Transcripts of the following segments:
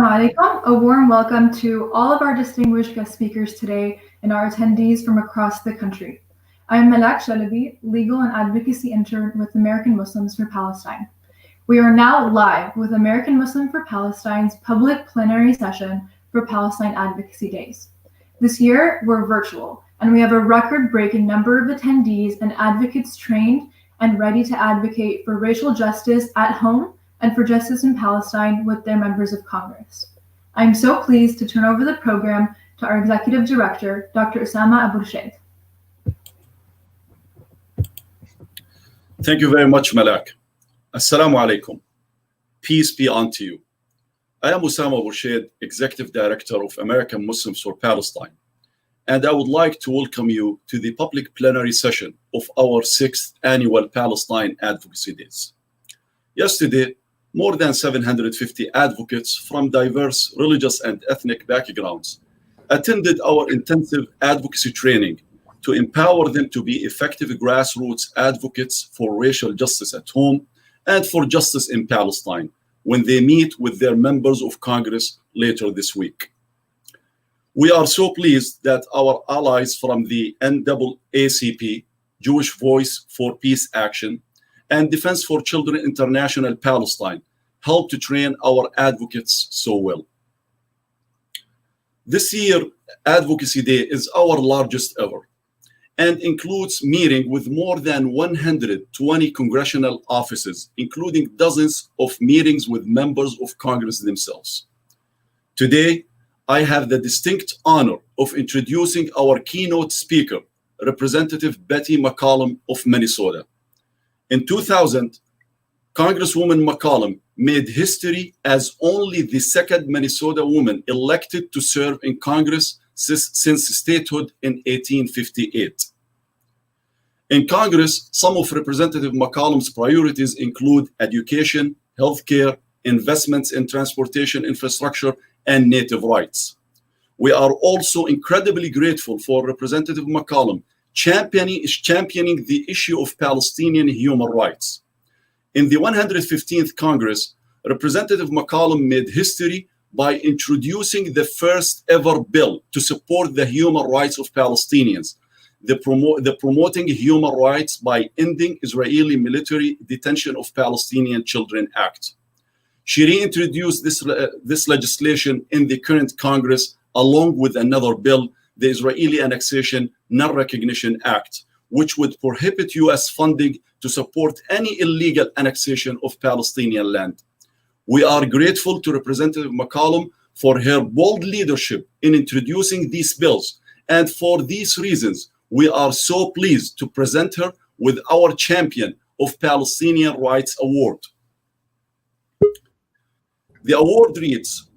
alaikum. A warm welcome to all of our distinguished guest speakers today and our attendees from across the country. I am Malak Shalabi, Legal and Advocacy Intern with American Muslims for Palestine. We are now live with American Muslim for Palestine's public plenary session for Palestine Advocacy Days. This year, we're virtual, and we have a record-breaking number of attendees and advocates trained and ready to advocate for racial justice at home and for justice in Palestine with their members of Congress. I'm so pleased to turn over the program to our Executive Director, Dr. Osama Abuirshaid. Thank you very much, Malak. Assalamu alaikum. Peace be unto you. I am Osama Abuirshaid, Executive Director of American Muslims for Palestine, and I would like to welcome you to the public plenary session of our 6th annual Palestine Advocacy Days. Yesterday, more than 750 advocates from diverse religious and ethnic backgrounds attended our intensive advocacy training to empower them to be effective grassroots advocates for racial justice at home and for justice in Palestine when they meet with their members of Congress later this week. We are so pleased that our allies from the NAACP, Jewish Voice for Peace Action, and Defense for Children International Palestine helped to train our advocates so well. This year, Advocacy Day is our largest ever and includes meeting with more than 120 congressional offices, including dozens of meetings with members of Congress themselves. Today, I have the distinct honor of introducing our keynote speaker, Representative Betty McCollum of Minnesota. In 2000, Congresswoman McCollum made history as only the second Minnesota woman elected to serve in Congress since statehood in 1858. In Congress, some of Representative McCollum's priorities include education, healthcare, investments in transportation infrastructure, and native rights. We are also incredibly grateful for Representative McCollum championing the issue of Palestinian human rights. In the 115th Congress, Representative McCollum made history by introducing the first ever bill to support the human rights of Palestinians, the Promoting Human Rights by Ending Israeli Military Detention of Palestinian Children Act. She reintroduced this legislation in the current Congress along with another bill, the Israeli Annexation Non-Recognition Act, which would prohibit U.S. funding to support any illegal annexation of Palestinian land. We are grateful to Representative McCollum for her bold leadership in introducing these bills, and for these reasons, we are so pleased to present her with our Champion of Palestinian Rights Award. The award reads,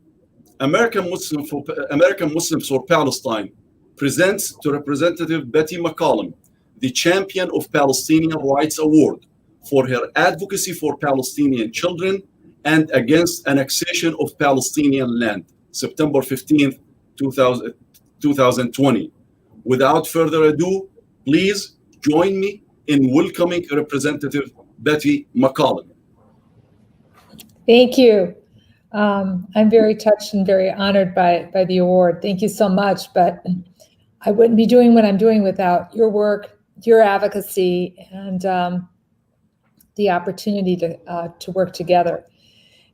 American Muslims for Palestine presents to Representative Betty McCollum the Champion of Palestinian Rights Award for her advocacy for Palestinian children and against annexation of Palestinian land, September 15th, 2020. Without further ado, please join me in welcoming Representative Betty McCollum. Thank you. I'm very touched and very honored by the award. Thank you so much, but I wouldn't be doing what I'm doing without your work, your advocacy, and the opportunity to work together.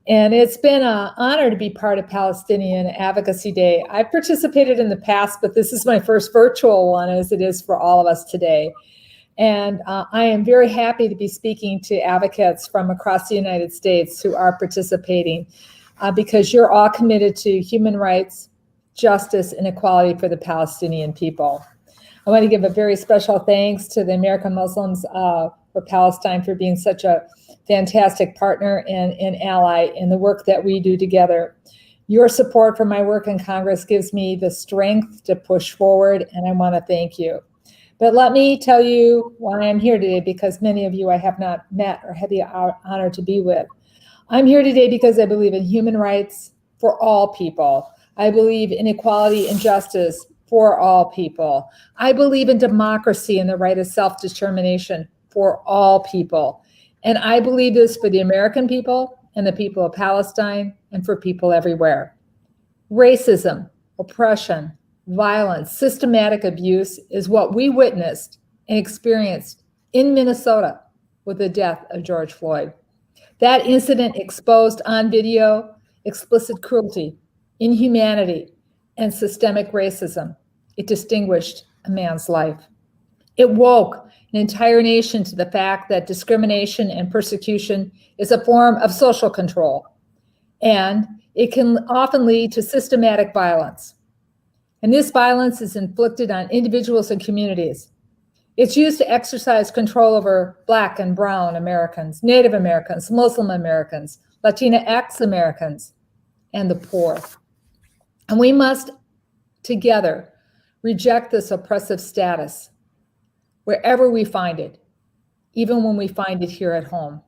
And it's been an honor to be part of Palestinian Advocacy Day. I've participated in the past, but this is my first virtual one, as it is for all of us today. And I am very happy to be speaking to advocates from across the United States who are participating because you're all committed to human rights, justice, and equality for the Palestinian people. I want to give a very special thanks to the American Muslims for Palestine for being such a fantastic partner and ally in the work that we do together. Your support for my work in Congress gives me the strength to push forward, and I want to thank you. But let me tell you why I'm here today, because many of you I have not met or had the honor to be with. I'm here today because I believe in human rights for all people. I believe in equality and justice for all people. I believe in democracy and the right of self-determination for all people. And I believe this for the American people and the people of Palestine and for people everywhere. Racism, oppression, violence, systematic abuse is what we witnessed and experienced in Minnesota with the death of George Floyd. That incident exposed on video explicit cruelty, inhumanity, and systemic racism. It distinguished a man's life. It woke an entire nation to the fact that discrimination and persecution is a form of social control, and it can often lead to systematic violence. And this violence is inflicted on individuals and communities. It's used to exercise control over Black and Brown Americans, Native Americans, Muslim Americans, Latinx Americans, and the poor. And we must together reject this oppressive status wherever we find it, even when we find it here at home.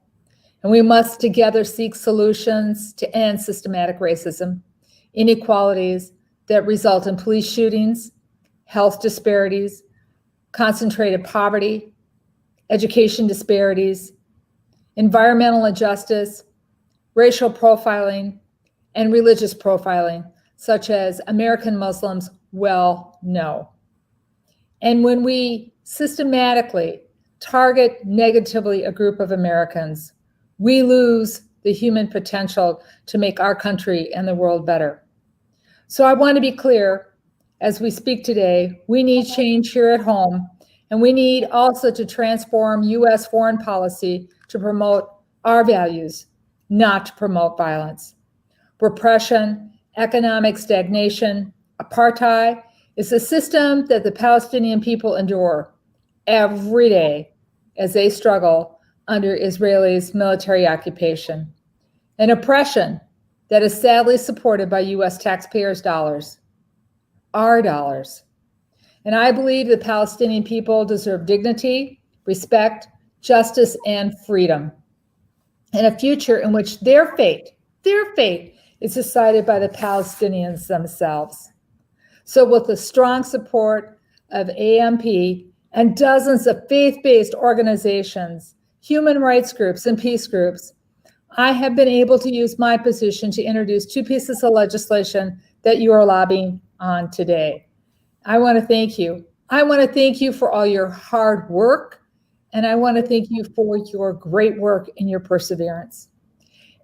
And we must together seek solutions to end systematic racism, inequalities that result in police shootings, health disparities, concentrated poverty, education disparities, environmental injustice, racial profiling, and religious profiling, such as American Muslims well know. And when we systematically target negatively a group of Americans, we lose the human potential to make our country and the world better. So I want to be clear, as we speak today, we need change here at home, and we need also to transform U.S. foreign policy to promote our values, not to promote violence. Repression, economic stagnation, apartheid is a system that the Palestinian people endure every day as they struggle under Israel's military occupation. An oppression that is sadly supported by U.S. taxpayers' dollars, our dollars. And I believe the Palestinian people deserve dignity, respect, justice, and freedom, and a future in which their fate is decided by the Palestinians themselves. So with the strong support of AMP and dozens of faith-based organizations, human rights groups, and peace groups, I have been able to use my position to introduce two pieces of legislation that you are lobbying on today. I want to thank you. I want to thank you for all your hard work, and I want to thank you for your great work and your perseverance.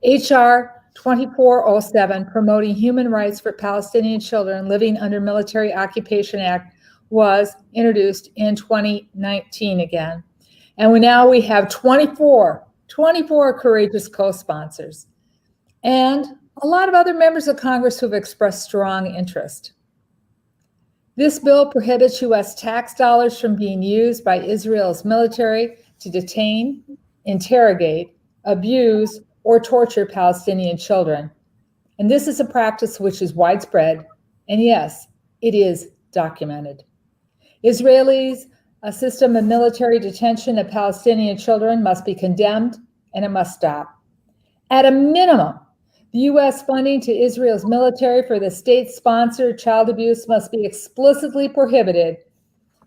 HR 2407, Promoting Human Rights for Palestinian Children Living Under Military Occupation Act, was introduced in 2019 again. And now we have 24 courageous co-sponsors, and a lot of other members of Congress who have expressed strong interest. This bill prohibits U.S. tax dollars from being used by Israel's military to detain, interrogate, abuse, or torture Palestinian children. And this is a practice which is widespread, and yes, it is documented. Israelis, a system of military detention of Palestinian children must be condemned, and it must stop. At a minimum, the U.S. funding to Israel's military for the state-sponsored child abuse must be explicitly prohibited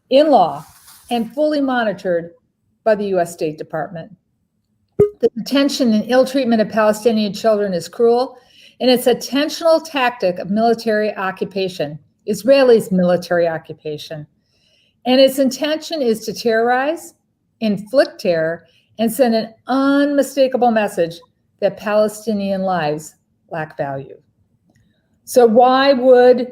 in law and fully monitored by the U.S. State Department. The detention and ill treatment of Palestinian children is cruel, and it's a intentional tactic of military occupation, Israelis' military occupation. And its intention is to terrorize, inflict terror, and send an unmistakable message that Palestinian lives lack value. So why would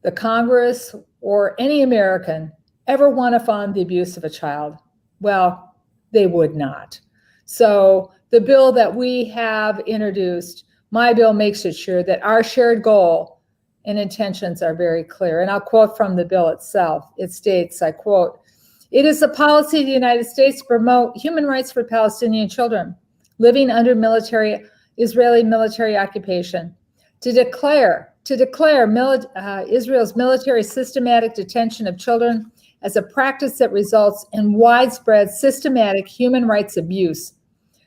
the Congress or any American ever want to fund the abuse of a child? Well, they would not. So the bill that we have introduced, my bill, makes it sure that our shared goal and intentions are very clear. And I'll quote from the bill itself. It states, I quote, "It is the policy of the United States to promote human rights for Palestinian children living under Israeli military occupation, to declare Israel's military systematic detention of children as a practice that results in widespread systematic human rights abuse,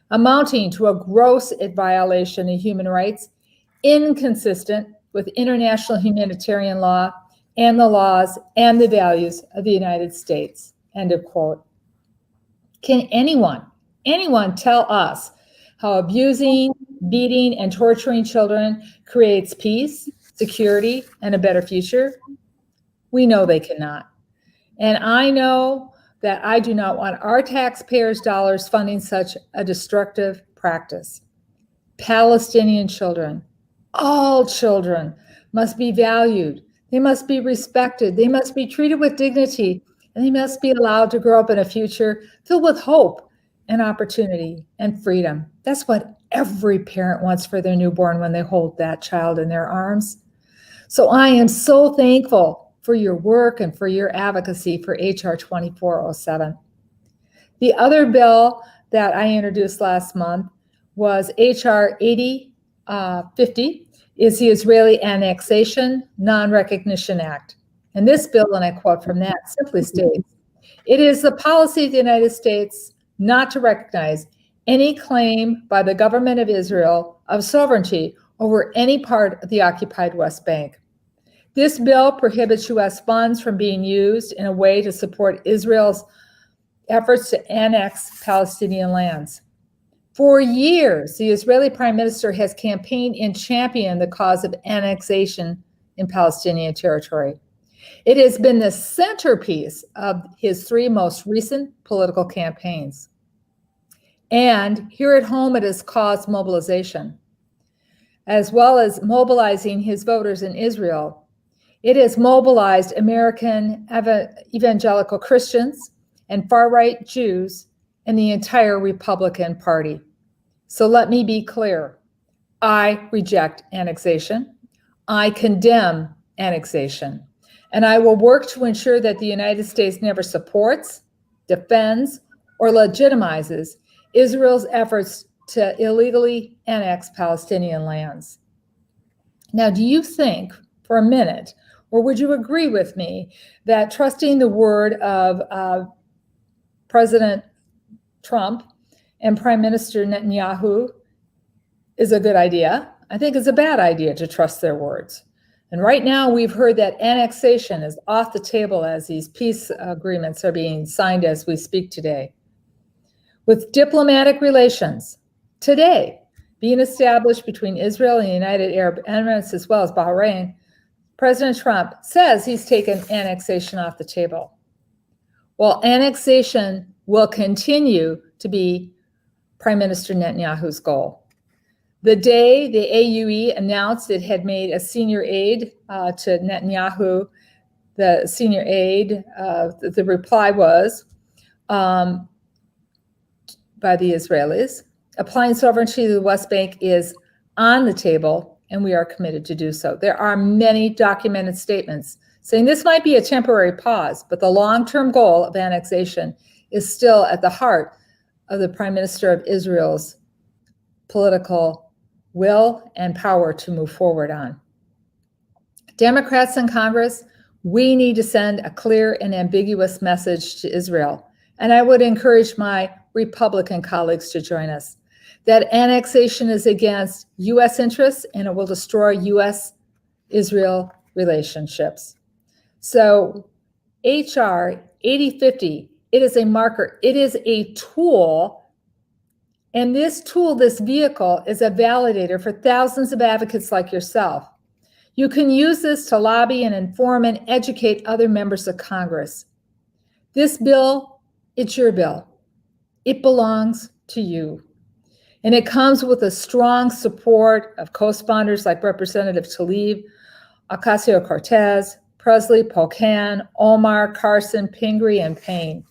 amounting to a gross violation of human rights, inconsistent with international humanitarian law and the laws and the values of the United States," end of quote. Can anyone tell us how abusing, beating, and torturing children creates peace, security, and a better future? We know they cannot. And I know that I do not want our taxpayers' dollars funding such a destructive practice. Palestinian children, all children, must be valued. They must be respected. They must be treated with dignity, and they must be allowed to grow up in a future filled with hope and opportunity and freedom. That's what every parent wants for their newborn when they hold that child in their arms. So I am so thankful for your work and for your advocacy for HR 2407. The other bill that I introduced last month was HR 8050, is the Israeli Annexation Non-Recognition Act. And this bill, and I quote from that, simply states, "It is the policy of the United States not to recognize any claim by the government of Israel of sovereignty over any part of the occupied West Bank. This bill prohibits U.S. funds from being used in a way to support Israel's efforts to annex Palestinian lands. For years, the Israeli Prime Minister has campaigned and championed the cause of annexation in Palestinian territory. It has been the centerpiece of his three most recent political campaigns. And here at home, it has caused mobilization. As well as mobilizing his voters in Israel, it has mobilized American evangelical Christians and far-right Jews and the entire Republican Party. So let me be clear. I reject annexation. I condemn annexation. And I will work to ensure that the United States never supports, defends, or legitimizes Israel's efforts to illegally annex Palestinian lands. Now, do you think for a minute, or would you agree with me that trusting the word of President Trump and Prime Minister Netanyahu is a good idea? I think it's a bad idea to trust their words. And right now we've heard that annexation is off the table as these peace agreements are being signed as we speak today. With diplomatic relations today being established between Israel and the United Arab Emirates as well as Bahrain, President Trump says he's taken annexation off the table. Well, annexation will continue to be Prime Minister Netanyahu's goal. The day the AUE announced it had made a senior aide to Netanyahu, the senior aide, the reply was by the Israelis, applying sovereignty to the West Bank is on the table, and we are committed to do so. There are many documented statements saying this might be a temporary pause, but the long-term goal of annexation is still at the heart of the Prime Minister of Israel's political will and power to move forward on. Democrats in Congress, we need to send a clear and ambiguous message to Israel. And I would encourage my Republican colleagues to join us, that annexation is against U.S. interests and it will destroy U.S.-Israel relationships. So HR 8050, it is a marker, it is a tool. And this tool, this vehicle, is a validator for thousands of advocates like yourself. You can use this to lobby and inform and educate other members of Congress. This bill, it's your bill. It belongs to you. And it comes with a strong support of co-sponsors like Representative Tlaib, Ocasio-Cortez, Presley, Pocan, Omar, Carson, Pingree, and Payne.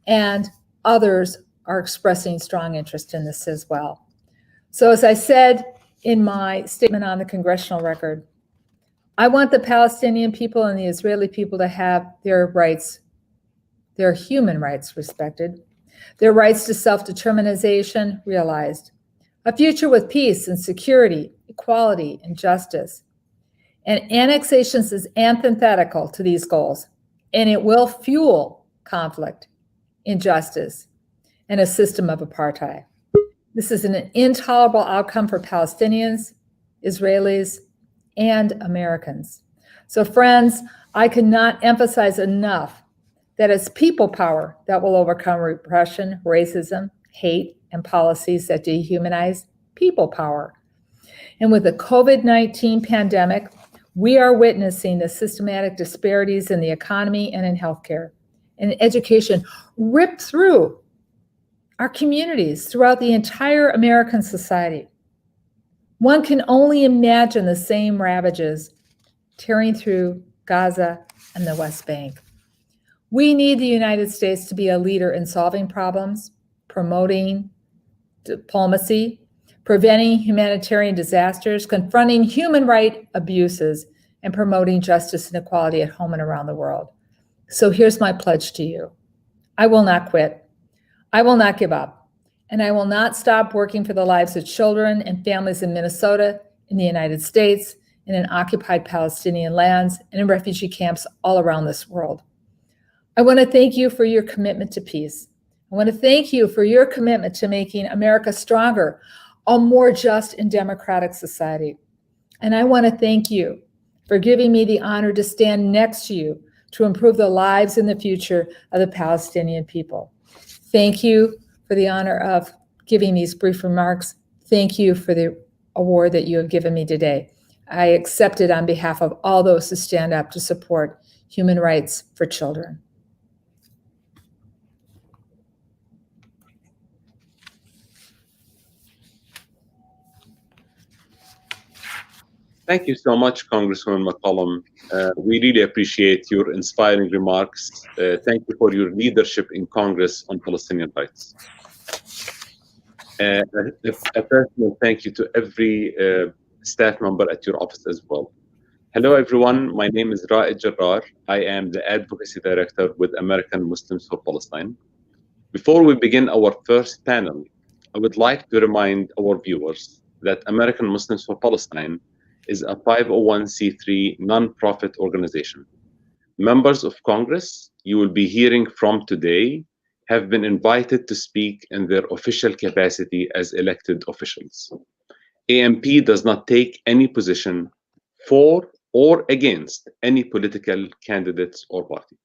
And others are expressing strong interest in this as well. So as I said in my statement on the congressional record, I want the Palestinian people and the Israeli people to have their rights, their human rights respected, their rights to self-determination realized, a future with peace and security, equality, and justice. And annexations is antithetical to these goals, and it will fuel conflict, injustice, and a system of apartheid. This is an intolerable outcome for Palestinians, Israelis, and Americans. So friends, I cannot emphasize enough that it's people power that will overcome repression, racism, hate, and policies that dehumanize. People power. And with the COVID-19 pandemic, we are witnessing the systematic disparities in the economy and in healthcare and education rip through our communities throughout the entire American society. One can only imagine the same ravages tearing through Gaza and the West Bank. We need the United States to be a leader in solving problems, promoting diplomacy, preventing humanitarian disasters, confronting human rights abuses, and promoting justice and equality at home and around the world. So here's my pledge to you. I will not quit. I will not give up. And I will not stop working for the lives of children and families in Minnesota, in the United States, and in occupied Palestinian lands, and in refugee camps all around this world. I want to thank you for your commitment to peace. I want to thank you for your commitment to making America stronger, a more just and democratic society. And I want to thank you for giving me the honor to stand next to you to improve the lives and the future of the Palestinian people. Thank you for the honor of giving these brief remarks. Thank you for the award that you have given me today. I accept it on behalf of all those who stand up to support human rights for children. Thank you so much, Congressman McCollum. We really appreciate your inspiring remarks. Thank you for your leadership in Congress on Palestinian rights. A personal thank you to every staff member at your office as well. Hello, everyone. My name is Rashid. I am the Advocacy Director with American Muslims for Palestine. Before we begin our first panel, I would like to remind our viewers that American Muslims for Palestine is a 501c3 nonprofit organization. Members of Congress you will be hearing from today have been invited to speak in their official capacity as elected officials. AMP does not take any position for or against any political candidates or party.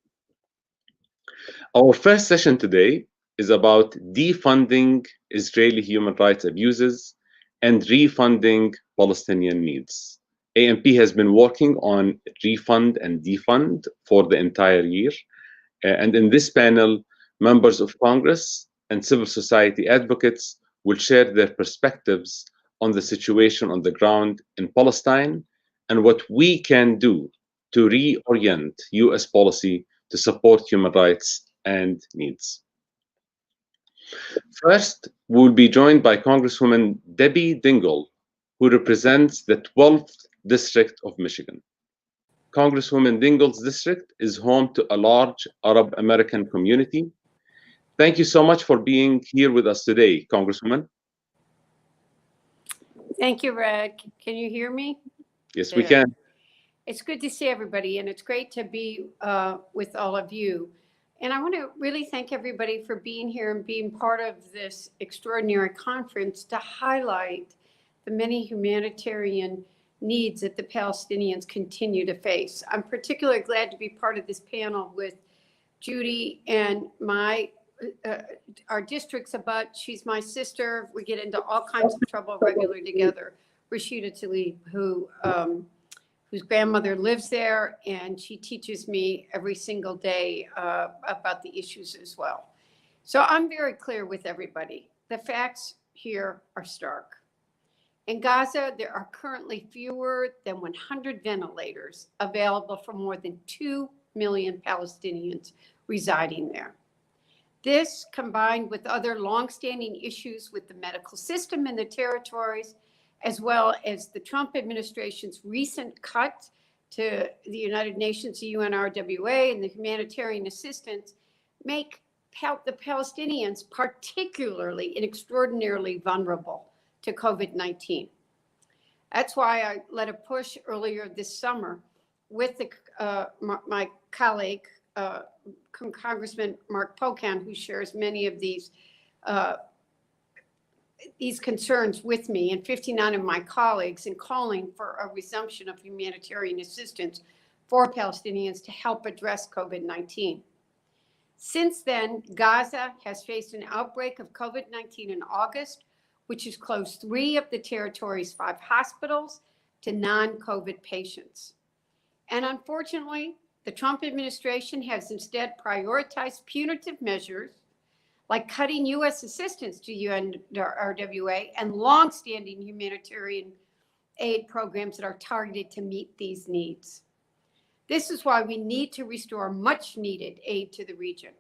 Our first session today is about defunding Israeli human rights abuses and refunding Palestinian needs. AMP has been working on refund and defund for the entire year. And in this panel, members of Congress and civil society advocates will share their perspectives on the situation on the ground in Palestine and what we can do to reorient US policy to support human rights and needs. First, we'll be joined by Congresswoman Debbie Dingell, who represents the 12th District of Michigan. Congresswoman Dingell's district is home to a large Arab American community. Thank you so much for being here with us today, Congresswoman. Thank you, Red. Can you hear me? Yes, we can. It's good to see everybody, and it's great to be with all of you. And I want to really thank everybody for being here and being part of this extraordinary conference to highlight the many humanitarian needs that the Palestinians continue to face. I'm particularly glad to be part of this panel with Judy and our district's abut. She's my sister. We get into all kinds of trouble regularly together. Rashida Tlaib, whose grandmother lives there, and she teaches me every single day about the issues as well. So I'm very clear with everybody. The facts here are stark. In Gaza, there are currently fewer than 100 ventilators available for more than 2 million Palestinians residing there. This, combined with other longstanding issues with the medical system in the territories, as well as the Trump administration's recent cut to the United Nations, the UNRWA, and the humanitarian assistance, make the Palestinians particularly and extraordinarily vulnerable to COVID-19. That's why I led a push earlier this summer with my colleague, Congressman Mark Pocan, who shares many of these concerns with me, and 59 of my colleagues, in calling for a resumption of humanitarian assistance for Palestinians to help address COVID-19. Since then, Gaza has faced an outbreak of COVID-19 in August, which has closed 3 of the territory's 5 hospitals to non-COVID patients. And unfortunately, the Trump administration has instead prioritized punitive measures like cutting U.S. assistance to UNRWA and longstanding humanitarian aid programs that are targeted to meet these needs. This is why we need to restore much needed aid to the region.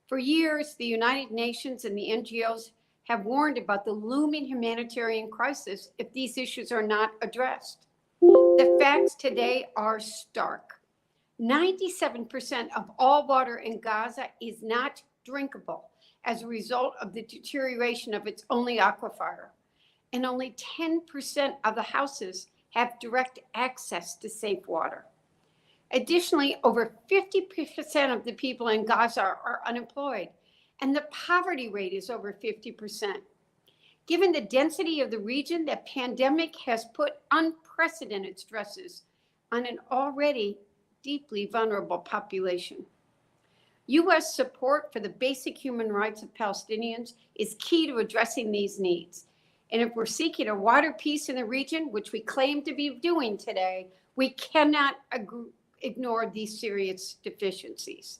For years, the United Nations and the NGOs have warned about the looming humanitarian crisis if these issues are not addressed. The facts today are stark. 97% of all water in Gaza is not drinkable as a result of the deterioration of its only aquifer. And only 10% of the houses have direct access to safe water. Additionally, over 50% of the people in Gaza are unemployed, and the poverty rate is over 50%. Given the density of the region, the pandemic has put unprecedented stresses on an already deeply vulnerable population. U.S. support for the basic human rights of Palestinians is key to addressing these needs. And if we're seeking a wider peace in the region, which we claim to be doing today, we cannot ignore these serious deficiencies.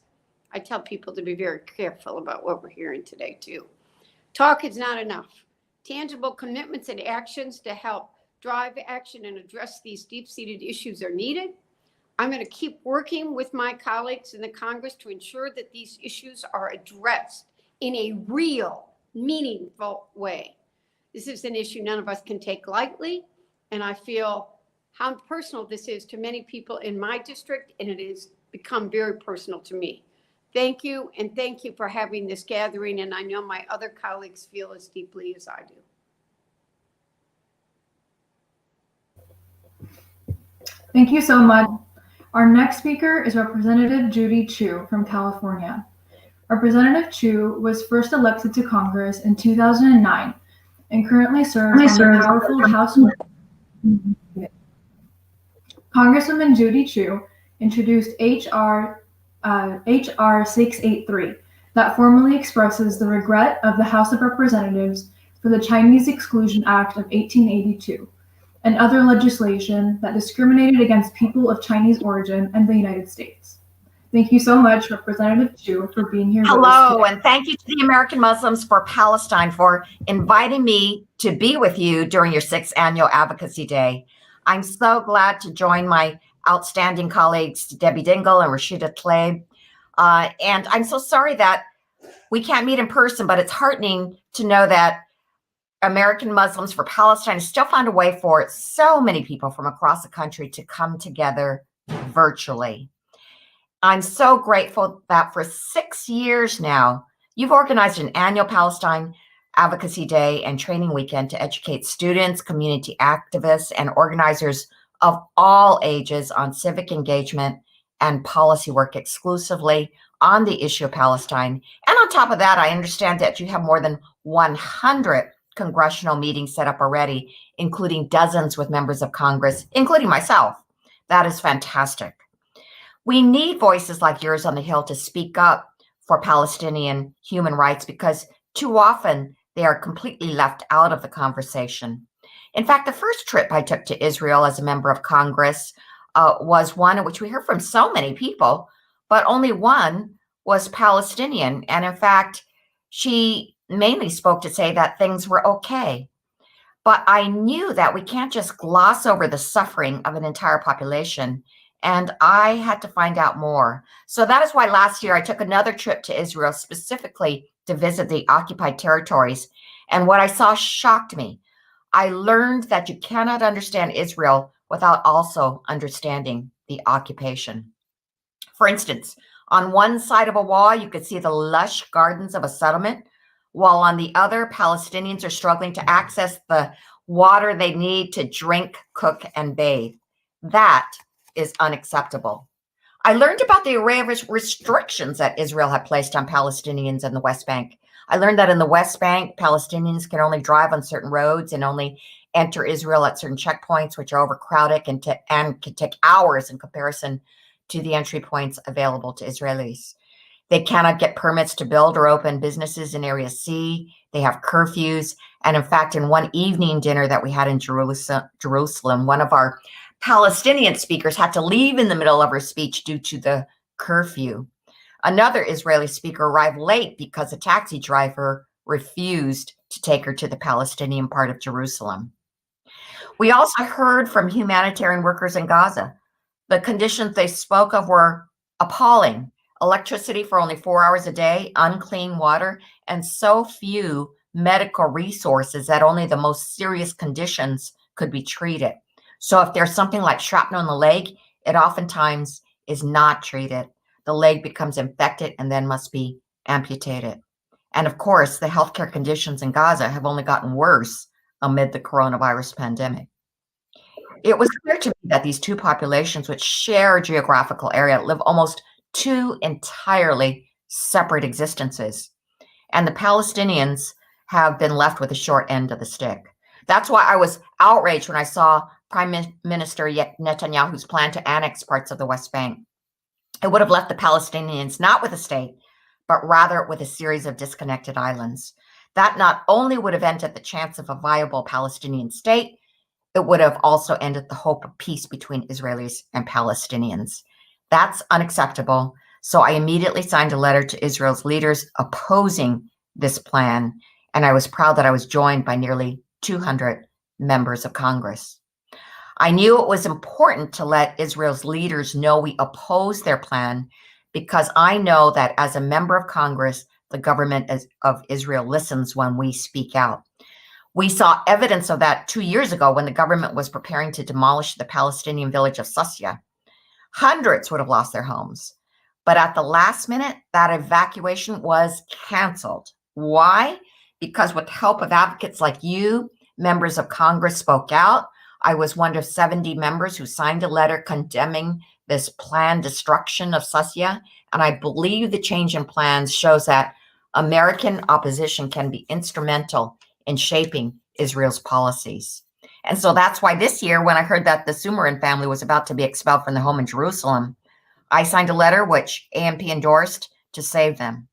I tell people to be very careful about what we're hearing today, too. Talk is not enough. Tangible commitments and actions to help drive action and address these deep-seated issues are needed. I'm going to keep working with my colleagues in the Congress to ensure that these issues are addressed in a real, meaningful way. This is an issue none of us can take lightly, and I feel how personal this is to many people in my district, and it has become very personal to me. Thank you, and thank you for having this gathering, and I know my other colleagues feel as deeply as I do. Thank you so much. Our next speaker is Representative Judy Chu from California. Representative Chu was first elected to Congress in 2009 and currently serves on the powerful House. Congresswoman Judy Chu introduced H.R. 683 that formally expresses the regret of the House of Representatives for the Chinese Exclusion Act of 1882 and other legislation that discriminated against people of Chinese origin in the United States. Thank you so much, Representative Chu, for being here. Hello, and thank you to the American Muslims for Palestine for inviting me to be with you during your 6th annual Advocacy Day. I'm so glad to join my outstanding colleagues, Debbie Dingell and Rashida Tlaib. And I'm so sorry that we can't meet in person, but it's heartening to know that American Muslims for Palestine has still found a way for so many people from across the country to come together virtually. I'm so grateful that for 6 years now, you've organized an annual Palestine Advocacy Day and training weekend to educate students, community activists, and organizers of all ages on civic engagement and policy work exclusively on the issue of Palestine. And on top of that, I understand that you have more than 100 congressional meetings set up already, including dozens with members of Congress, including myself. That is fantastic. We need voices like yours on the Hill to speak up for Palestinian human rights because too often they are completely left out of the conversation. In fact, the first trip I took to Israel as a member of Congress was one in which we heard from so many people, but only one was Palestinian. And in fact, she mainly spoke to say that things were okay. But I knew that we can't just gloss over the suffering of an entire population, and I had to find out more. So that is why last year I took another trip to Israel specifically to visit the occupied territories. And what I saw shocked me. I learned that you cannot understand Israel without also understanding the occupation. For instance, on one side of a wall, you could see the lush gardens of a settlement, while on the other, Palestinians are struggling to access the water they need to drink, cook, and bathe. That is unacceptable. I learned about the array of restrictions that Israel had placed on Palestinians in the West Bank. I learned that in the West Bank, Palestinians can only drive on certain roads and only enter Israel at certain checkpoints, which are overcrowded and can take hours in comparison to the entry points available to Israelis. They cannot get permits to build or open businesses in Area C. They have curfews. And in fact, in one evening dinner that we had in Jerusalem, one of our Palestinian speakers had to leave in the middle of her speech due to the curfew. Another Israeli speaker arrived late because a taxi driver refused to take her to the Palestinian part of Jerusalem. We also heard from humanitarian workers in Gaza. The conditions they spoke of were appalling. Electricity for only 4 hours a day, unclean water, and so few medical resources that only the most serious conditions could be treated. So if there's something like shrapnel in the leg, it oftentimes is not treated. The leg becomes infected and then must be amputated. And of course, the healthcare conditions in Gaza have only gotten worse amid the coronavirus pandemic. It was clear to me that these two populations, which share a geographical area, live almost two entirely separate existences. And the Palestinians have been left with the short end of the stick. That's why I was outraged when I saw Prime Minister Netanyahu's plan to annex parts of the West Bank. It would have left the Palestinians not with a state, but rather with a series of disconnected islands. That not only would have ended the chance of a viable Palestinian state, it would have also ended the hope of peace between Israelis and Palestinians. That's unacceptable. So I immediately signed a letter to Israel's leaders opposing this plan, and I was proud that I was joined by nearly 200 members of Congress. I knew it was important to let Israel's leaders know we oppose their plan because I know that as a member of Congress, the government of Israel listens when we speak out. We saw evidence of that 2 years ago when the government was preparing to demolish the Palestinian village of Susia. Hundreds would have lost their homes. But at the last minute, that evacuation was canceled. Why? Because with the help of advocates like you, members of Congress spoke out. I was one of 70 members who signed a letter condemning this planned destruction of Susia. And I believe the change in plans shows that American opposition can be instrumental in shaping Israel's policies. And so that's why this year, when I heard that the Sumarin family was about to be expelled from their home in Jerusalem, I signed a letter which AMP endorsed to save them.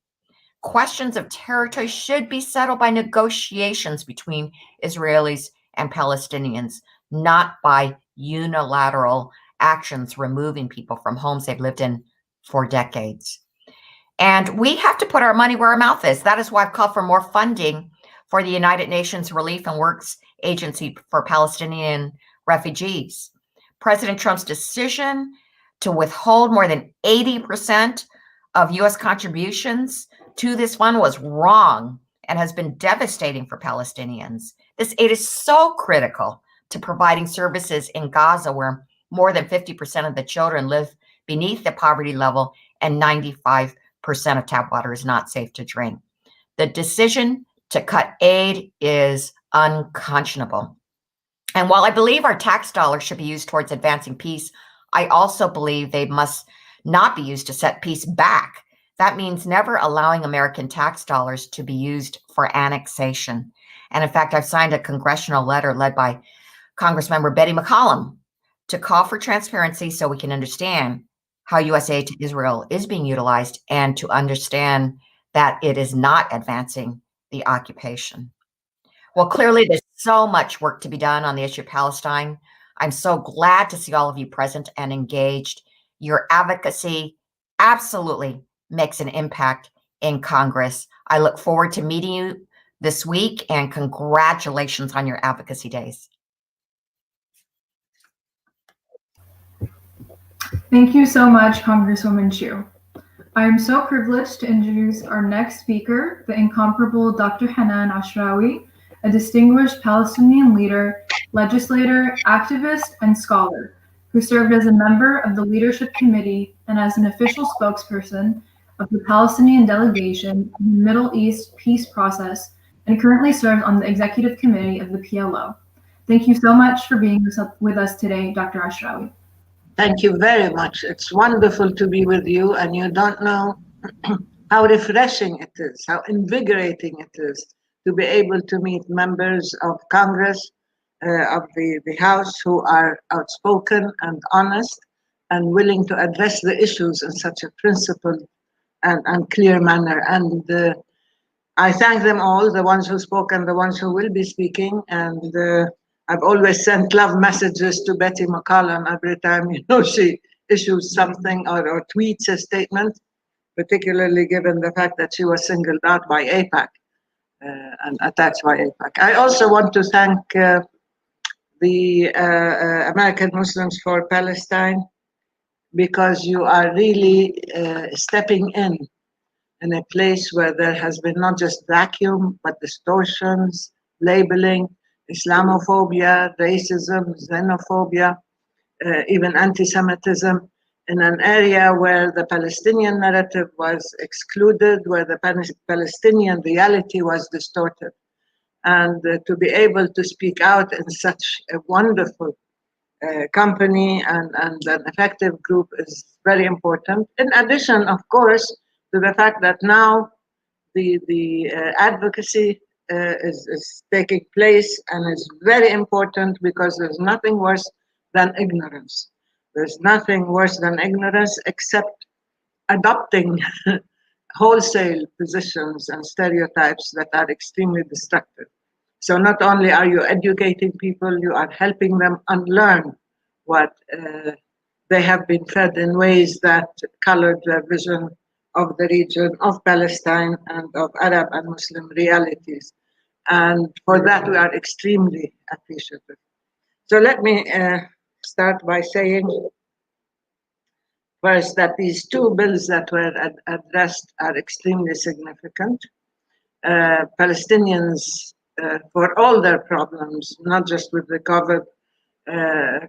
Questions of territory should be settled by negotiations between Israelis and Palestinians, not by unilateral actions removing people from homes they've lived in for decades. And we have to put our money where our mouth is. That is why I've called for more funding for the United Nations Relief and Works Agency for Palestinian Refugees. President Trump's decision to withhold more than 80% of U.S. contributions to this fund was wrong and has been devastating for Palestinians. This aid is so critical to providing services in Gaza, where more than 50% of the children live beneath the poverty level and 95% of tap water is not safe to drink. The decision to cut aid is unconscionable. And while I believe our tax dollars should be used towards advancing peace, I also believe they must not be used to set peace back. That means never allowing American tax dollars to be used for annexation. And in fact, I've signed a congressional letter led by Congressmember Betty McCollum to call for transparency so we can understand how U.S. aid to Israel is being utilized and to understand that it is not advancing the occupation. Well, clearly there's so much work to be done on the issue of Palestine. I'm so glad to see all of you present and engaged. Your advocacy absolutely makes an impact in Congress. I look forward to meeting you this week, and congratulations on your advocacy days. Thank you so much, Congresswoman Chu. I am so privileged to introduce our next speaker, the incomparable Dr. Hanan Ashrawi, a distinguished Palestinian leader, legislator, activist, and scholar who served as a member of the Leadership Committee and as an official spokesperson of the Palestinian delegation in the Middle East peace process and currently serves on the Executive Committee of the PLO. Thank you so much for being with us today, Dr. Ashrawi. Thank you very much. It's wonderful to be with you, and you don't know how refreshing it is, how invigorating it is to be able to meet members of Congress, of the House, who are outspoken and honest and willing to address the issues in such a principled and clear manner. And I thank them all, the ones who spoke and the ones who will be speaking. And I've always sent love messages to Betty McCollum every time, she issues something or tweets a statement, particularly given the fact that she was singled out by AIPAC and attacked by AIPAC. I also want to thank the American Muslims for Palestine, because you are really stepping in a place where there has been not just vacuum, but distortions, labeling, Islamophobia, racism, xenophobia, even anti-Semitism, in an area where the Palestinian narrative was excluded, where the Palestinian reality was distorted. And to be able to speak out in such a wonderful company and an effective group is very important. In addition, of course, to the fact that now the advocacy is taking place and is very important, because there's nothing worse than ignorance. There's nothing worse than ignorance except adopting wholesale positions and stereotypes that are extremely destructive. So not only are you educating people, you are helping them unlearn what they have been fed in ways that colored their vision of the region, of Palestine, and of Arab and Muslim realities. And for that, we are extremely appreciative. So let me start by saying first that these two bills that were addressed are extremely significant. Palestinians, for all their problems, not just with the COVID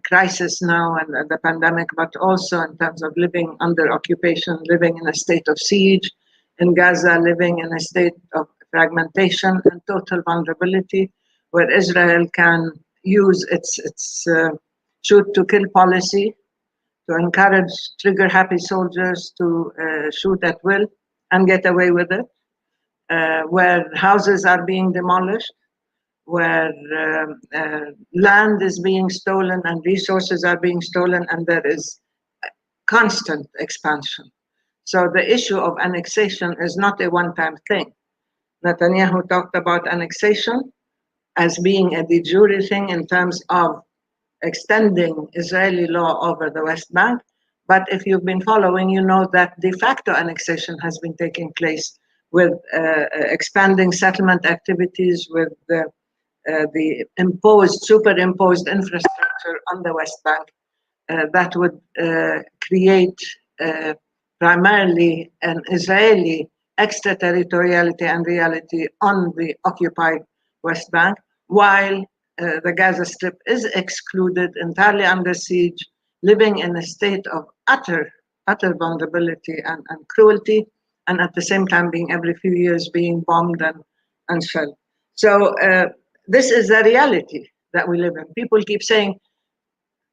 crisis now and the pandemic, but also in terms of living under occupation, living in a state of siege in Gaza, living in a state of fragmentation and total vulnerability, where Israel can use its shoot-to-kill policy to encourage trigger-happy soldiers to shoot at will and get away with it, where houses are being demolished, where land is being stolen and resources are being stolen, and there is constant expansion. So the issue of annexation is not a one-time thing. Netanyahu talked about annexation as being a de jure thing in terms of extending Israeli law over the West Bank. But if you've been following, you know that de facto annexation has been taking place with expanding settlement activities, with the superimposed infrastructure on the West Bank that would create primarily an Israeli extraterritoriality and reality on the occupied West Bank, while the Gaza Strip is excluded, entirely under siege, living in a state of utter vulnerability and cruelty, and at the same time being every few years being bombed and shelled. So this is the reality that we live in. People keep saying,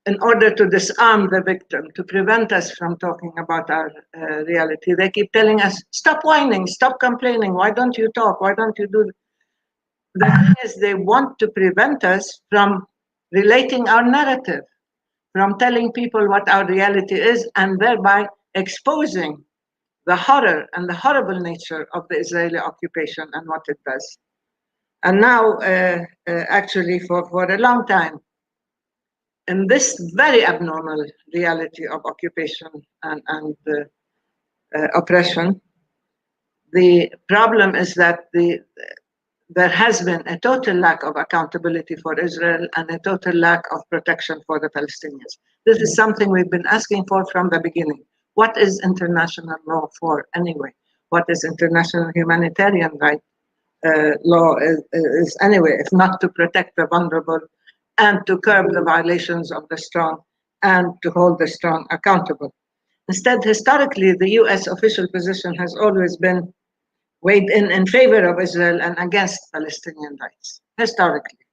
in order to disarm the victim, to prevent us from talking about our reality, they keep telling us, stop whining, stop complaining, why don't you talk, why don't you do? The thing is, they want to prevent us from relating our narrative, from telling people what our reality is, and thereby exposing the horror and the horrible nature of the Israeli occupation and what it does. And now, actually, for a long time, in this very abnormal reality of occupation and oppression, the problem is that there has been a total lack of accountability for Israel and a total lack of protection for the Palestinians. This is something we've been asking for from the beginning. What is international law for anyway? What is international humanitarian right law is anyway, if not to protect the vulnerable and to curb the violations of the strong and to hold the strong accountable? Instead, historically, the US official position has always been weighed in favor of Israel and against Palestinian rights, historically.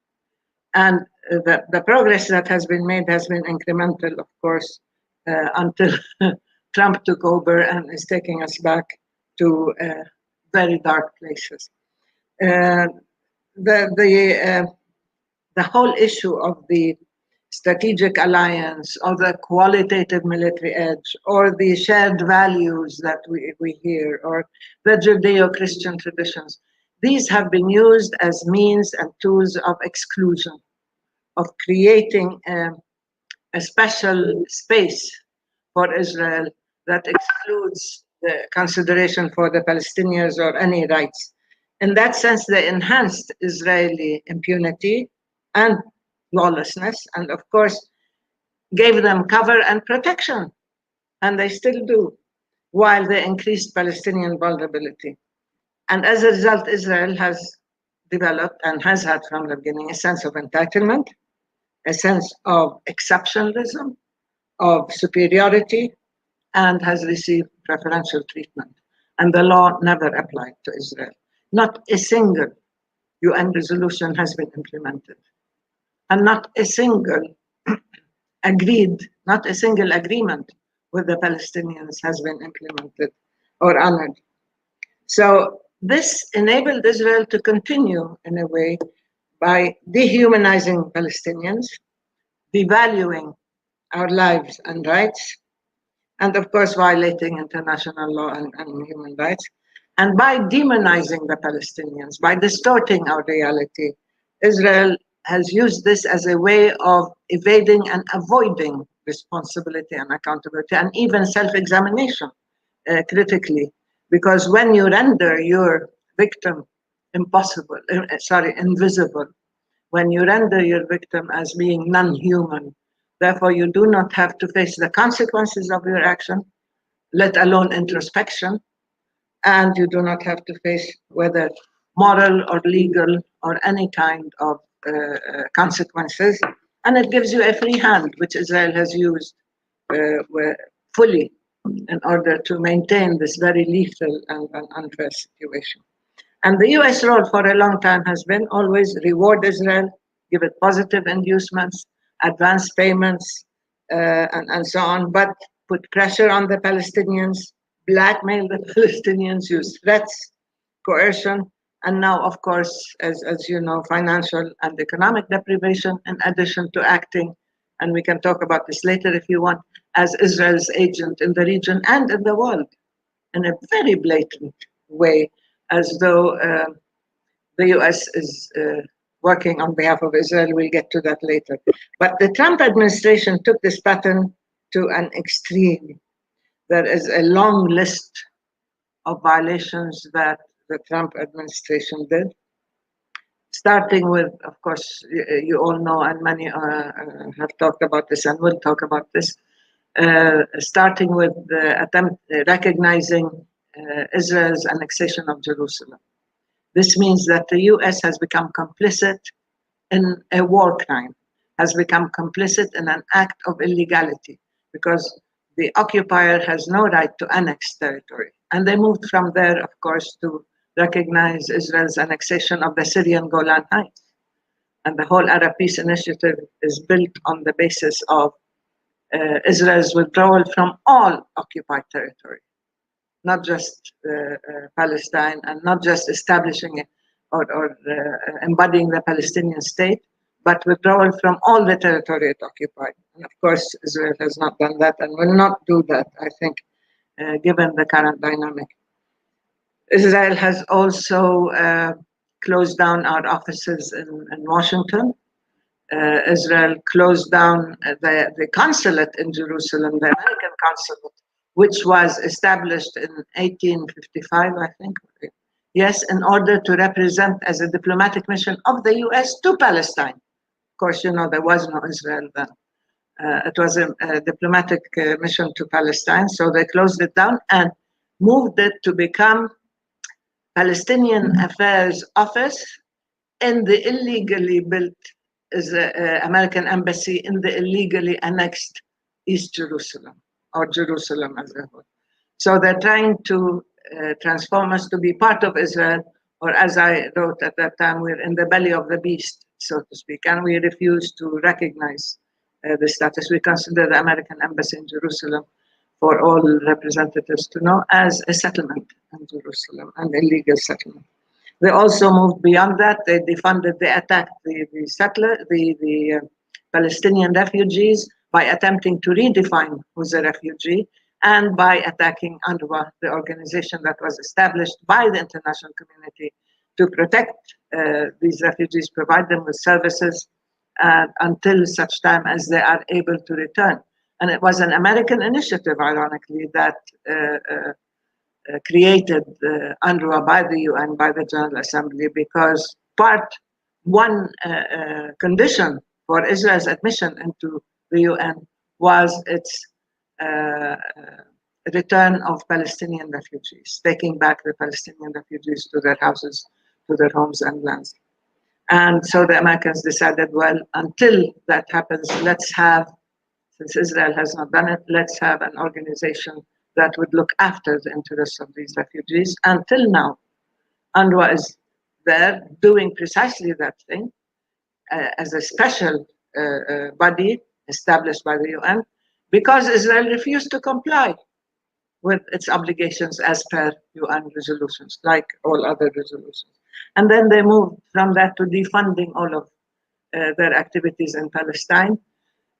And the progress that has been made has been incremental, of course, until Trump took over and is taking us back to very dark places. The whole issue of the strategic alliance or the qualitative military edge or the shared values that we hear or the Judeo-Christian traditions. These have been used as means and tools of exclusion, of creating a special space for Israel that excludes the consideration for the Palestinians or any rights. In that sense, they enhanced Israeli impunity and lawlessness, and of course, gave them cover and protection, and they still do, while they increased Palestinian vulnerability. And as a result, Israel has developed and has had from the beginning a sense of entitlement, a sense of exceptionalism, of superiority, and has received preferential treatment. And the law never applied to Israel. Not a single UN resolution has been implemented. And not a single not a single agreement with the Palestinians has been implemented or honored. So this enabled Israel to continue in a way by dehumanizing Palestinians, devaluing our lives and rights, and of course violating international law and human rights, and by demonizing the Palestinians, by distorting our reality. Israel has used this as a way of evading and avoiding responsibility and accountability and even self-examination critically, because when you render your victim invisible, when you render your victim as being non-human, therefore you do not have to face the consequences of your action, let alone introspection, and you do not have to face whether moral or legal or any kind of consequences, and it gives you a free hand, which Israel has used fully in order to maintain this very lethal and unfair situation. And the US role for a long time has been always reward Israel, give it positive inducements, advance payments, and so on, but put pressure on the Palestinians, blackmail the Palestinians, use threats, coercion, and now, of course, as you know, financial and economic deprivation, in addition to acting, and we can talk about this later if you want, as Israel's agent in the region and in the world in a very blatant way, as though the US is working on behalf of Israel. We'll get to that later. But the Trump administration took this pattern to an extreme. There is a long list of violations that the Trump administration did, starting with, of course, you all know, and many have talked about this and will talk about this, starting with the attempt recognizing Israel's annexation of Jerusalem. This means that the US has become complicit in a war crime, has become complicit in an act of illegality, because the occupier has no right to annex territory. And they moved from there, of course, to recognize Israel's annexation of the Syrian Golan Heights. And the whole Arab Peace Initiative is built on the basis of Israel's withdrawal from all occupied territory, not just Palestine, and not just establishing it or embodying the Palestinian state, but withdrawal from all the territory it occupied. And of course, Israel has not done that and will not do that, I think, given the current dynamic. Israel has also closed down our offices in Washington. Israel closed down the consulate in Jerusalem, the American consulate, which was established in 1855, I think. Yes, in order to represent as a diplomatic mission of the US to Palestine. Of course, you know, there was no Israel then. It was a diplomatic mission to Palestine, so they closed it down and moved it to become Palestinian Affairs Office in the illegally built American embassy in the illegally annexed East Jerusalem, or Jerusalem as a whole. So they're trying to transform us to be part of Israel, or as I wrote at that time, we're in the belly of the beast, so to speak, and we refuse to recognize the status. We consider the American embassy in Jerusalem, for all representatives to know, as a settlement in Jerusalem, an illegal settlement. They also moved beyond that. They defunded, they attacked the Palestinian refugees by attempting to redefine who's a refugee and by attacking UNRWA, the organization that was established by the international community to protect these refugees, provide them with services until such time as they are able to return. And it was an American initiative, ironically, that created UNRWA by the UN, by the General Assembly, because one condition for Israel's admission into the UN was its return of Palestinian refugees, taking back the Palestinian refugees to their houses, to their homes and lands. And so the Americans decided, well, until that happens, let's have, since Israel has not done it, let's have an organization that would look after the interests of these refugees. Until now, UNRWA is there doing precisely that thing as a special body established by the UN, because Israel refused to comply with its obligations as per UN resolutions, like all other resolutions. And then they moved from that to defunding all of their activities in Palestine.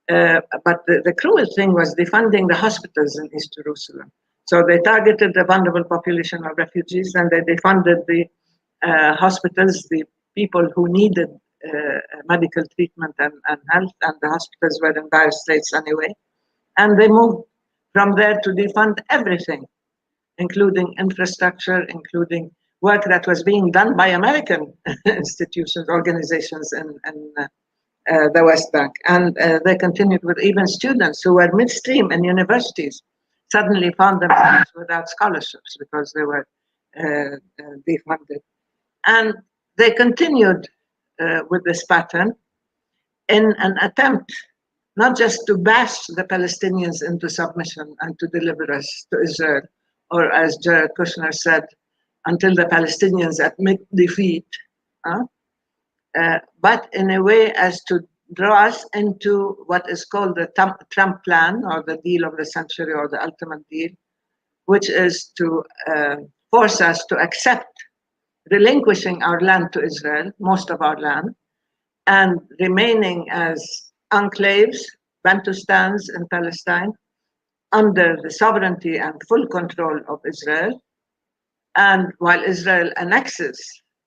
But the cruel thing was defunding the hospitals in East Jerusalem. So they targeted the vulnerable population of refugees, and they defunded the hospitals, the people who needed medical treatment and health, and the hospitals were in dire straits anyway. And they moved from there to defund everything, including infrastructure, including work that was being done by American institutions, organizations in the West Bank. And they continued with even students who were midstream in universities suddenly found themselves without scholarships because they were defunded. And they continued with this pattern in an attempt not just to bash the Palestinians into submission and to deliver us to Israel, or as Jared Kushner said, until the Palestinians admit defeat, but in a way as to draw us into what is called the Trump plan, or the deal of the century, or the ultimate deal, which is to force us to accept relinquishing our land to Israel, most of our land, and remaining as enclaves, Bantustans in Palestine, under the sovereignty and full control of Israel. And while Israel annexes,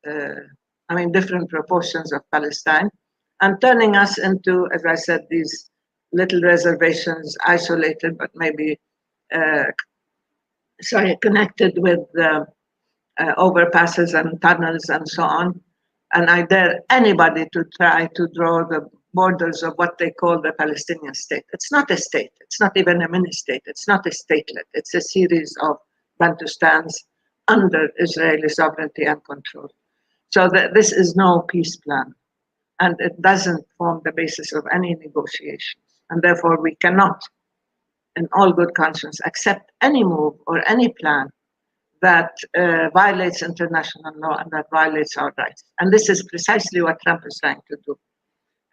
different proportions of Palestine, and turning us into, as I said, these little reservations, isolated, but maybe connected with overpasses and tunnels and so on. And I dare anybody to try to draw the borders of what they call the Palestinian state. It's not a state. It's not even a mini-state. It's not a statelet. It's a series of Bantustans under Israeli sovereignty and control. So this is no peace plan, and it doesn't form the basis of any negotiations. And therefore, we cannot, in all good conscience, accept any move or any plan that violates international law and that violates our rights. And this is precisely what Trump is trying to do.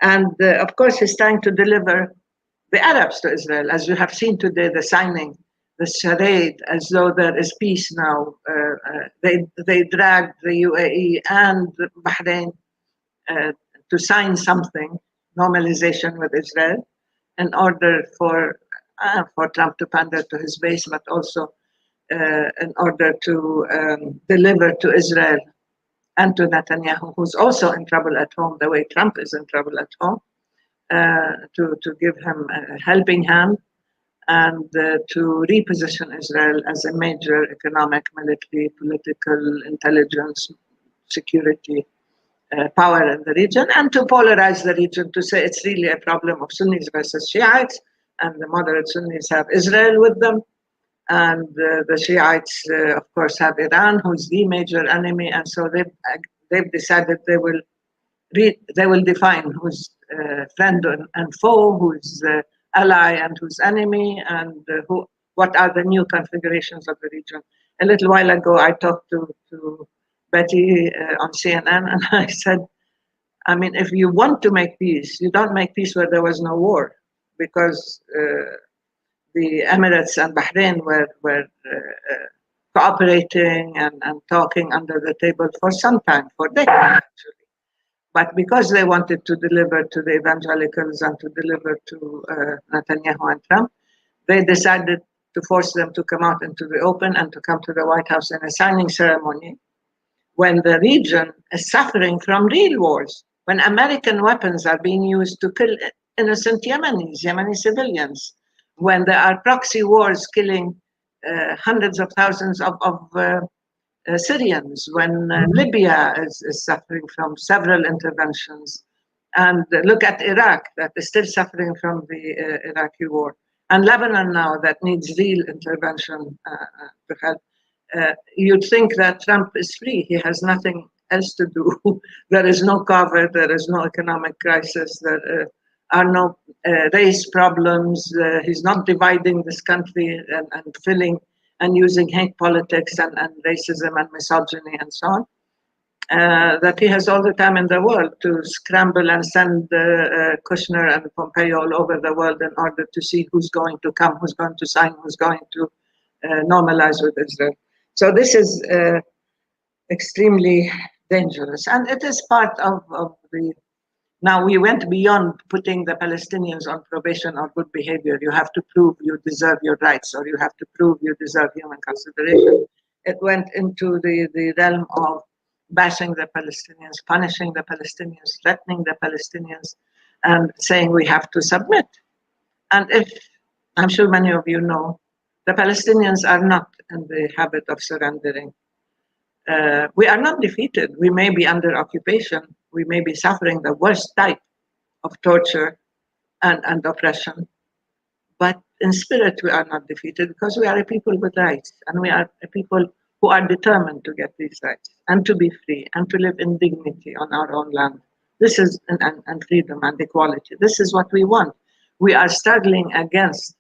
And of course, he's trying to deliver the Arabs to Israel, as you have seen today, the signing, the charade, as though there is peace now. They dragged the UAE and Bahrain to sign something, normalization with Israel, in order for Trump to pander to his base, but also in order to deliver to Israel and to Netanyahu, who's also in trouble at home, the way Trump is in trouble at home, to give him a helping hand and to reposition Israel as a major economic, military, political, intelligence, security power in the region, and to polarize the region, to say it's really a problem of Sunnis versus Shiites, and the moderate Sunnis have Israel with them, and the Shiites, of course, have Iran, who's the major enemy, and so they've decided they will define who's friend and foe, who's ally and who's enemy, and what are the new configurations of the region. A little while ago, I talked to Betty on CNN, and I said, I mean, if you want to make peace, you don't make peace where there was no war, because the Emirates and Bahrain were cooperating and talking under the table for some time, for decades actually. But because they wanted to deliver to the evangelicals and to deliver to Netanyahu and Trump, they decided to force them to come out into the open and to come to the White House in a signing ceremony when the region is suffering from real wars, when American weapons are being used to kill innocent Yemeni civilians, when there are proxy wars killing hundreds of thousands of Syrians, when Libya is suffering from several interventions. And look at Iraq, that is still suffering from the Iraqi war. And Lebanon now, that needs real intervention to help. You'd think that Trump is free. He has nothing else to do. There is no cover, there is no economic crisis, there are no race problems. He's not dividing this country and filling and using hate politics and racism and misogyny and so on. That he has all the time in the world to scramble and send Kushner and Pompeo all over the world in order to see who's going to come, who's going to sign, who's going to normalize with Israel. So this is extremely dangerous. And it is part of the, now we went beyond putting the Palestinians on probation or good behavior. You have to prove you deserve your rights, or you have to prove you deserve human consideration. It went into the realm of bashing the Palestinians, punishing the Palestinians, threatening the Palestinians, and saying we have to submit. And if, I'm sure many of you know, the Palestinians are not in the habit of surrendering. We are not defeated. We may be under occupation. We may be suffering the worst type of torture and oppression. But in spirit, we are not defeated because we are a people with rights. And we are a people who are determined to get these rights and to be free and to live in dignity on our own land. This is, and freedom and equality. This is what we want. We are struggling against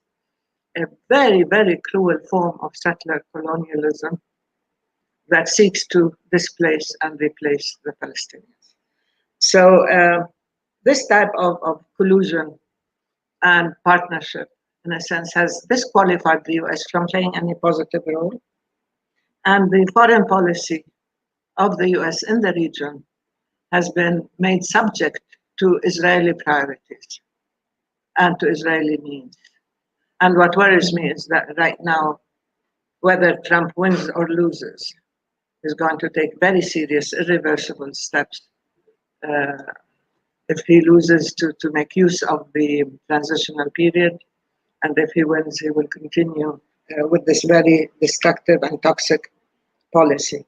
a very, very cruel form of settler colonialism that seeks to displace and replace the Palestinians. So this type of collusion and partnership, in a sense, has disqualified the US from playing any positive role. And the foreign policy of the US in the region has been made subject to Israeli priorities and to Israeli needs. And what worries me is that right now, whether Trump wins or loses, is going to take very serious, irreversible steps. If he loses, to make use of the transitional period, and if he wins, he will continue with this very destructive and toxic policy.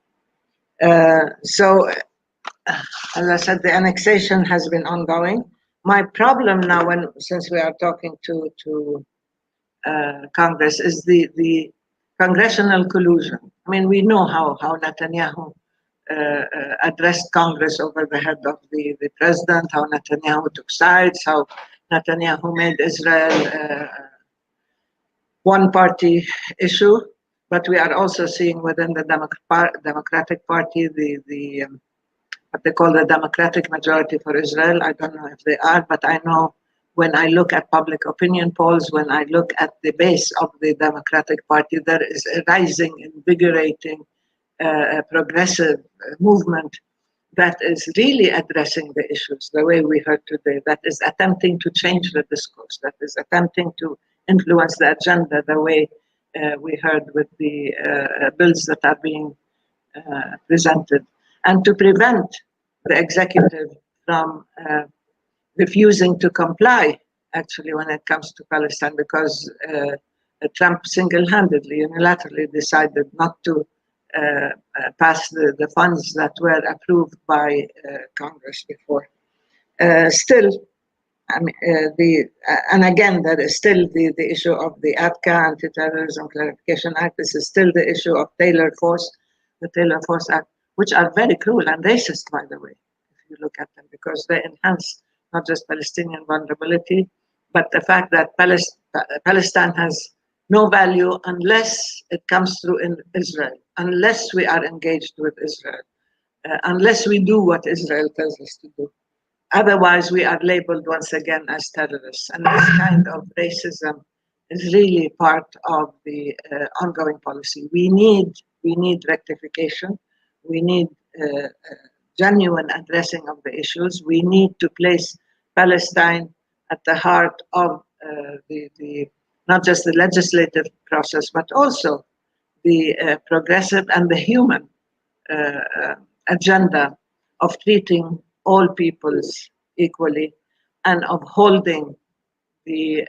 So, as I said, the annexation has been ongoing. My problem now, since we are talking to Congress, is the congressional collusion. I mean, we know how Netanyahu addressed Congress over the head of the president, how Netanyahu took sides, how Netanyahu made Israel one-party issue. But we are also seeing within the Democratic Party, what they call the Democratic Majority for Israel. I don't know if they are, but I know when I look at public opinion polls, when I look at the base of the Democratic Party, there is a rising, invigorating, progressive movement that is really addressing the issues the way we heard today, that is attempting to change the discourse, that is attempting to influence the agenda the way we heard with the bills that are being presented, and to prevent the executive from refusing to comply, actually, when it comes to Palestine, because Trump single-handedly, unilaterally decided not to pass the funds that were approved by Congress before. Still, I mean, and again, there is still the issue of the APCA, Anti-Terrorism Clarification Act. This is still the issue of Tailored Force, the Tailored Force Act, which are very cruel and racist, by the way, if you look at them, because they enhance not just Palestinian vulnerability, but the fact that Palestine has no value unless it comes through in Israel, unless we are engaged with Israel, unless we do what Israel tells us to do. Otherwise, we are labeled once again as terrorists. And this kind of racism is really part of the ongoing policy. We need rectification. We need genuine addressing of the issues. We need to place Palestine at the heart of the not just the legislative process, but also the progressive and the human agenda of treating all peoples equally and of holding the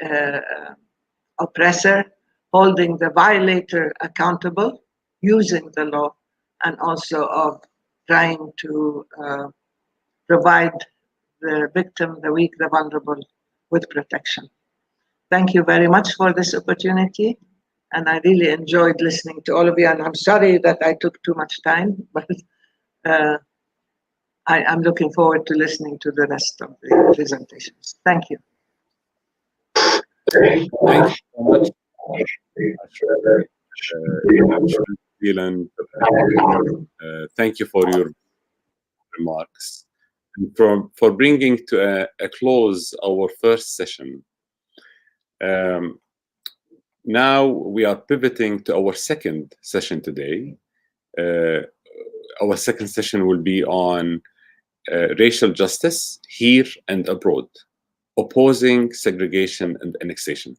oppressor, holding the violator accountable, using the law, and also of trying to provide the victim, the weak, the vulnerable with protection. Thank you very much for this opportunity. And I really enjoyed listening to all of you. And I'm sorry that I took too much time, but I'm looking forward to listening to the rest of the presentations. Thank you. Thank you so much. Thank you for your remarks and for bringing to a close our first session. Now we are pivoting to our second session today. Our second session will be on racial justice here and abroad, opposing segregation and annexation.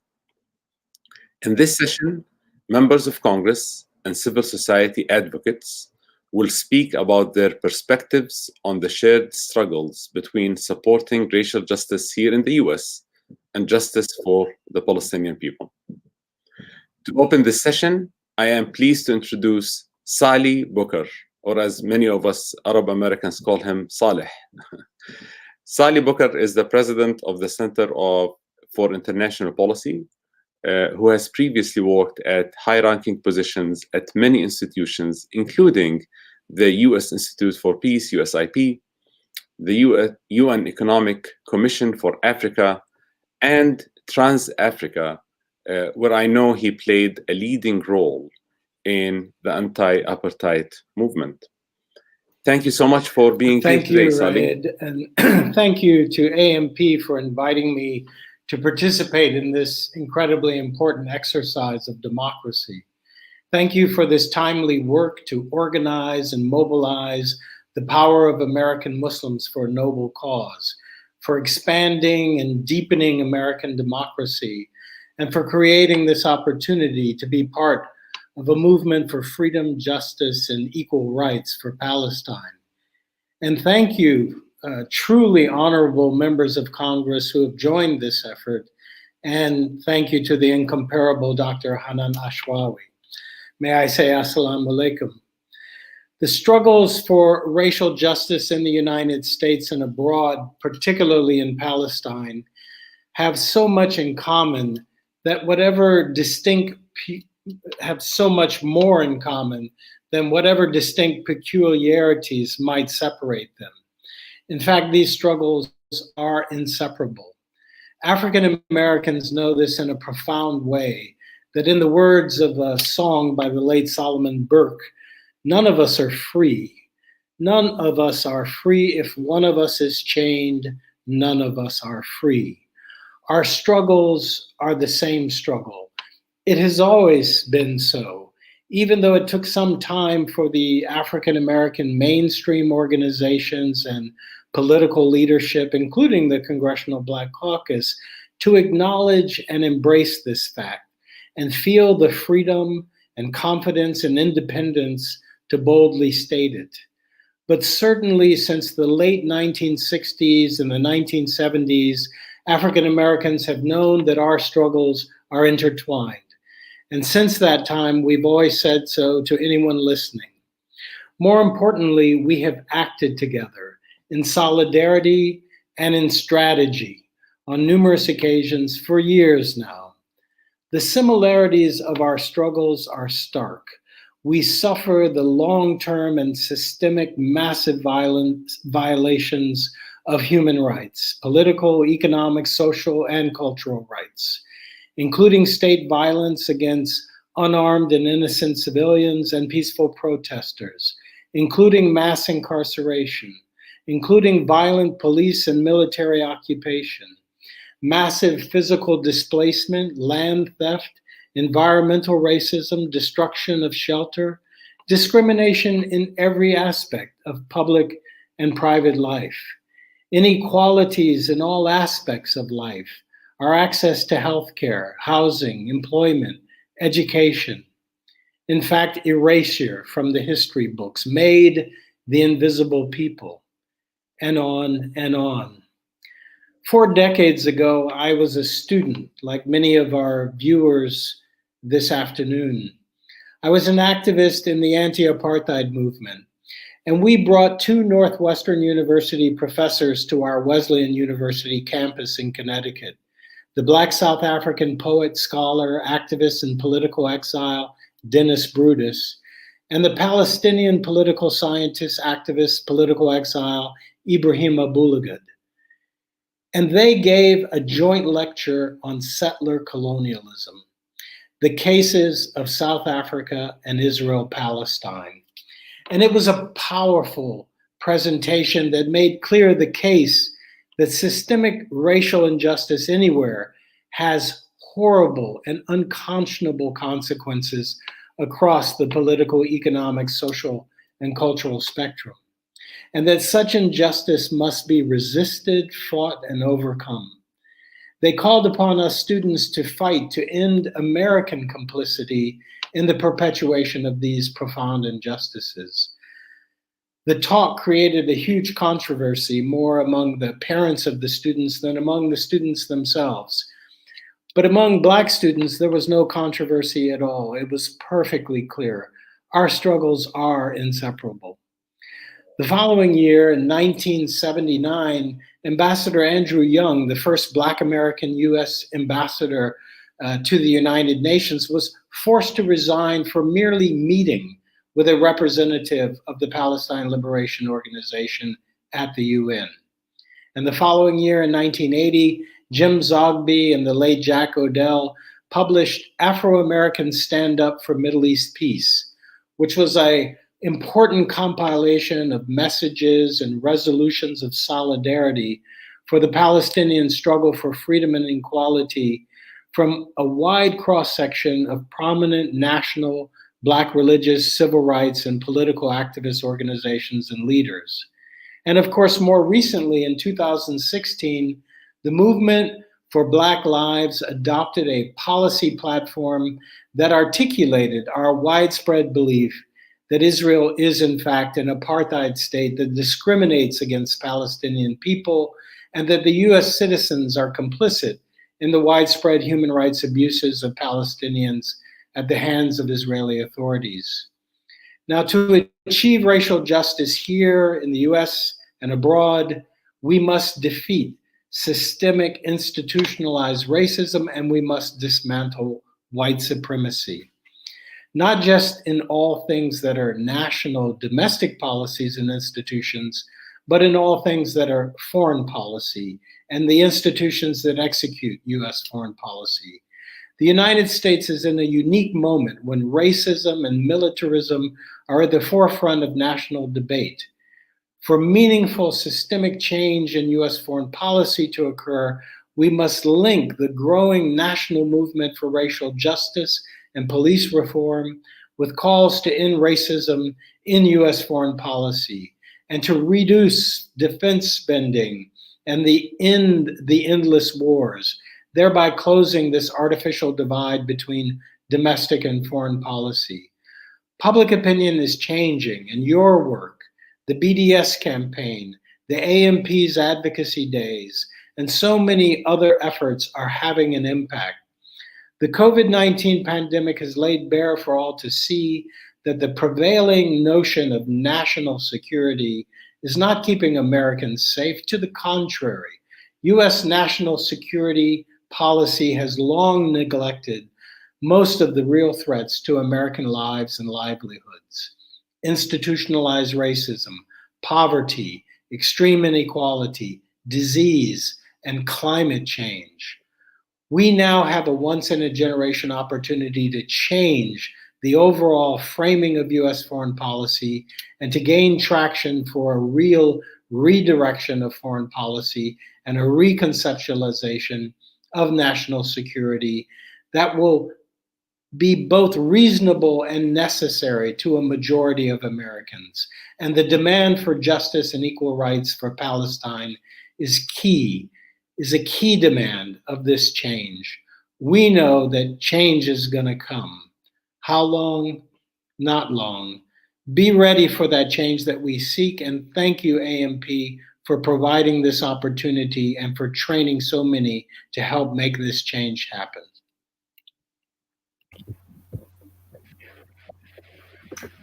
In this session, members of Congress and civil society advocates will speak about their perspectives on the shared struggles between supporting racial justice here in the US and justice for the Palestinian people. To open this session, I am pleased to introduce Salih Booker, or as many of us Arab Americans call him, Salih. Salih Booker is the president of the Center for International Policy, who has previously worked at high-ranking positions at many institutions, including the U.S. Institute for Peace, USIP, the UN Economic Commission for Africa, and Trans-Africa, where I know he played a leading role in the anti-apartheid movement. Thank you so much for being here today, Salih. And thank you to AMP for inviting me to participate in this incredibly important exercise of democracy. Thank you for this timely work to organize and mobilize the power of American Muslims for a noble cause, for expanding and deepening American democracy, and for creating this opportunity to be part of a movement for freedom, justice, and equal rights for Palestine. And thank you, truly honorable members of Congress who have joined this effort. And thank you to the incomparable Dr. Hanan Ashrawi. May I say assalamu alaikum. The struggles for racial justice in the United States and abroad, particularly in Palestine, have so much in common that have so much more in common than whatever distinct peculiarities might separate them. In fact, these struggles are inseparable. African Americans know this in a profound way, that in the words of a song by the late Solomon Burke, none of us are free. None of us are free. If one of us is chained, none of us are free. Our struggles are the same struggle. It has always been so, even though it took some time for the African American mainstream organizations and political leadership, including the Congressional Black Caucus, to acknowledge and embrace this fact and feel the freedom and confidence and independence to boldly state it. But certainly since the late 1960s and the 1970s, African Americans have known that our struggles are intertwined. And since that time, we've always said so to anyone listening. More importantly, we have acted together in solidarity and in strategy on numerous occasions for years now. The similarities of our struggles are stark. We suffer the long-term and systemic massive violations of human rights, political, economic, social, and cultural rights, including state violence against unarmed and innocent civilians and peaceful protesters, including mass incarceration, including violent police and military occupation, massive physical displacement, land theft, environmental racism, destruction of shelter, discrimination in every aspect of public and private life, inequalities in all aspects of life, our access to healthcare, housing, employment, education. In fact, erasure from the history books, made the invisible people, and on and on. 4 decades ago, I was a student, like many of our viewers this afternoon. I was an activist in the anti-apartheid movement, and we brought 2 Northwestern University professors to our Wesleyan University campus in Connecticut. The Black South African poet, scholar, activist, and political exile, Dennis Brutus, and the Palestinian political scientist, activist, political exile, Ibrahim Abulagad. And they gave a joint lecture on settler colonialism, the cases of South Africa and Israel-Palestine. And it was a powerful presentation that made clear the case that systemic racial injustice anywhere has horrible and unconscionable consequences across the political, economic, social, and cultural spectrum, and that such injustice must be resisted, fought, and overcome. They called upon us students to fight to end American complicity in the perpetuation of these profound injustices. The talk created a huge controversy, more among the parents of the students than among the students themselves. But among Black students, there was no controversy at all. It was perfectly clear. Our struggles are inseparable. The following year, in 1979, Ambassador Andrew Young, the first Black American US ambassador to the United Nations, was forced to resign for merely meeting with a representative of the Palestine Liberation Organization at the UN. And the following year, in 1980, Jim Zogby and the late Jack Odell published Afro-American Stand Up for Middle East Peace, which was an important compilation of messages and resolutions of solidarity for the Palestinian struggle for freedom and equality from a wide cross-section of prominent national Black religious, civil rights, and political activist organizations and leaders. And of course, more recently, in 2016, the Movement for Black Lives adopted a policy platform that articulated our widespread belief that Israel is, in fact, an apartheid state that discriminates against Palestinian people, and that the US citizens are complicit in the widespread human rights abuses of Palestinians at the hands of Israeli authorities. Now, to achieve racial justice here in the US and abroad, we must defeat systemic institutionalized racism, and we must dismantle white supremacy. Not just in all things that are national domestic policies and institutions, but in all things that are foreign policy and the institutions that execute US foreign policy. The United States is in a unique moment when racism and militarism are at the forefront of national debate. For meaningful systemic change in US foreign policy to occur, we must link the growing national movement for racial justice and police reform with calls to end racism in US foreign policy and to reduce defense spending and end the endless wars, thereby closing this artificial divide between domestic and foreign policy. Public opinion is changing, and your work, the BDS campaign, the AMP's Advocacy Days, and so many other efforts are having an impact. The COVID-19 pandemic has laid bare for all to see that the prevailing notion of national security is not keeping Americans safe. To the contrary, US national security policy has long neglected most of the real threats to American lives and livelihoods. Institutionalized racism, poverty, extreme inequality, disease, and climate change. We now have a once-in-a-generation opportunity to change the overall framing of US foreign policy and to gain traction for a real redirection of foreign policy and a reconceptualization of national security that will be both reasonable and necessary to a majority of Americans. And the demand for justice and equal rights for Palestine is a key demand of this change. We know that change is going to come. How long? Not long. Be ready for that change that we seek, and thank you, AMP, for providing this opportunity and for training so many to help make this change happen.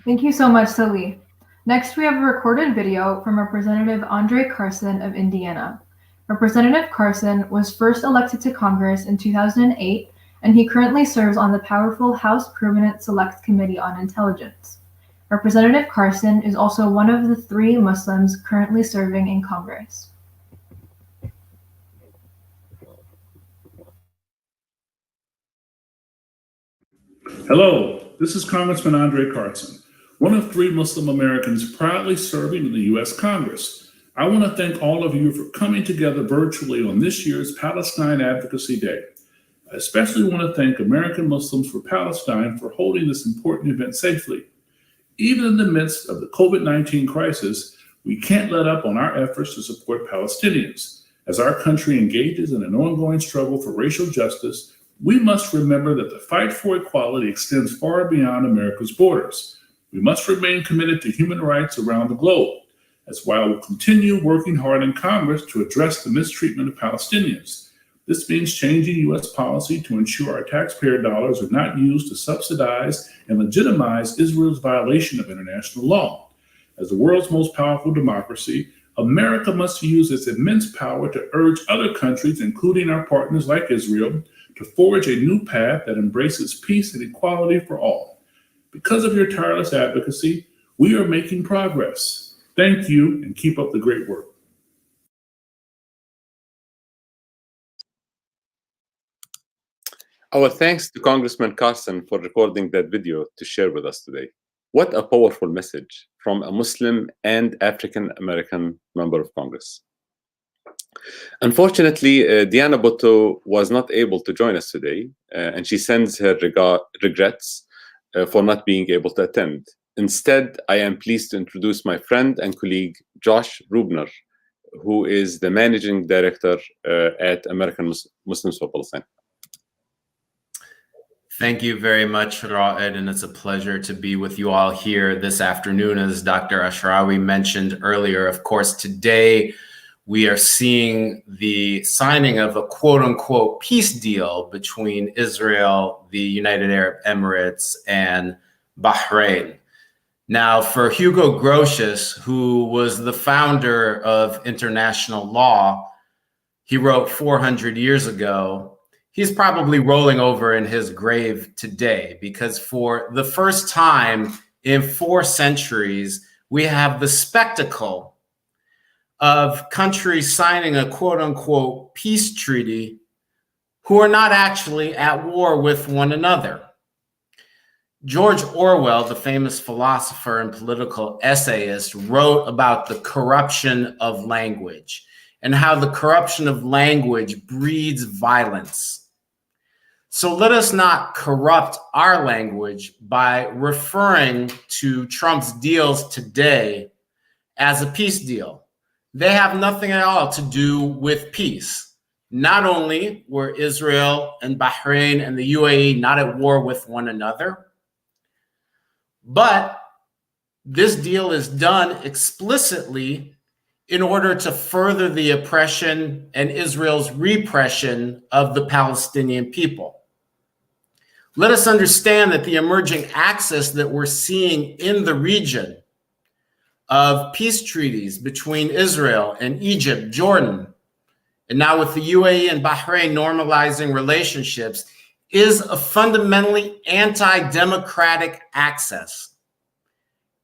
Thank you so much, Salih. Next, we have a recorded video from Representative André Carson of Indiana. Representative Carson was first elected to Congress in 2008, and he currently serves on the powerful House Permanent Select Committee on Intelligence. Representative Carson is also one of the 3 Muslims currently serving in Congress. Hello, this is Congressman André Carson, one of 3 Muslim Americans proudly serving in the U.S. Congress. I want to thank all of you for coming together virtually on this year's Palestine Advocacy Day. I especially want to thank American Muslims for Palestine for holding this important event safely. Even in the midst of the COVID-19 crisis, we can't let up on our efforts to support Palestinians. As our country engages in an ongoing struggle for racial justice, we must remember that the fight for equality extends far beyond America's borders. We must remain committed to human rights around the globe. That's why we'll continue working hard in Congress to address the mistreatment of Palestinians. This means changing U.S. policy to ensure our taxpayer dollars are not used to subsidize and legitimize Israel's violation of international law. As the world's most powerful democracy, America must use its immense power to urge other countries, including our partners like Israel, to forge a new path that embraces peace and equality for all. Because of your tireless advocacy, we are making progress. Thank you, and keep up the great work. Our thanks to Congressman Carson for recording that video to share with us today. What a powerful message from a Muslim and African-American member of Congress. Unfortunately, Diana Botto was not able to join us today, and she sends her regrets for not being able to attend. Instead, I am pleased to introduce my friend and colleague, Josh Ruebner, who is the Managing Director at American Muslims for Palestine. Thank you very much, Raed, and it's a pleasure to be with you all here this afternoon. As Dr. Ashrawi mentioned earlier, of course, today we are seeing the signing of a quote-unquote peace deal between Israel, the United Arab Emirates, and Bahrain. Now, for Hugo Grotius, who was the founder of international law, he wrote 400 years ago, he's probably rolling over in his grave today, because for the first time in 4 centuries, we have the spectacle of countries signing a quote-unquote peace treaty who are not actually at war with one another. George Orwell, the famous philosopher and political essayist, wrote about the corruption of language and how the corruption of language breeds violence. So let us not corrupt our language by referring to Trump's deals today as a peace deal. They have nothing at all to do with peace. Not only were Israel and Bahrain and the UAE not at war with one another, but this deal is done explicitly in order to further the oppression and Israel's repression of the Palestinian people. Let us understand that the emerging axis that we're seeing in the region of peace treaties between Israel and Egypt, Jordan, and now with the UAE and Bahrain normalizing relationships, is a fundamentally anti-democratic axis.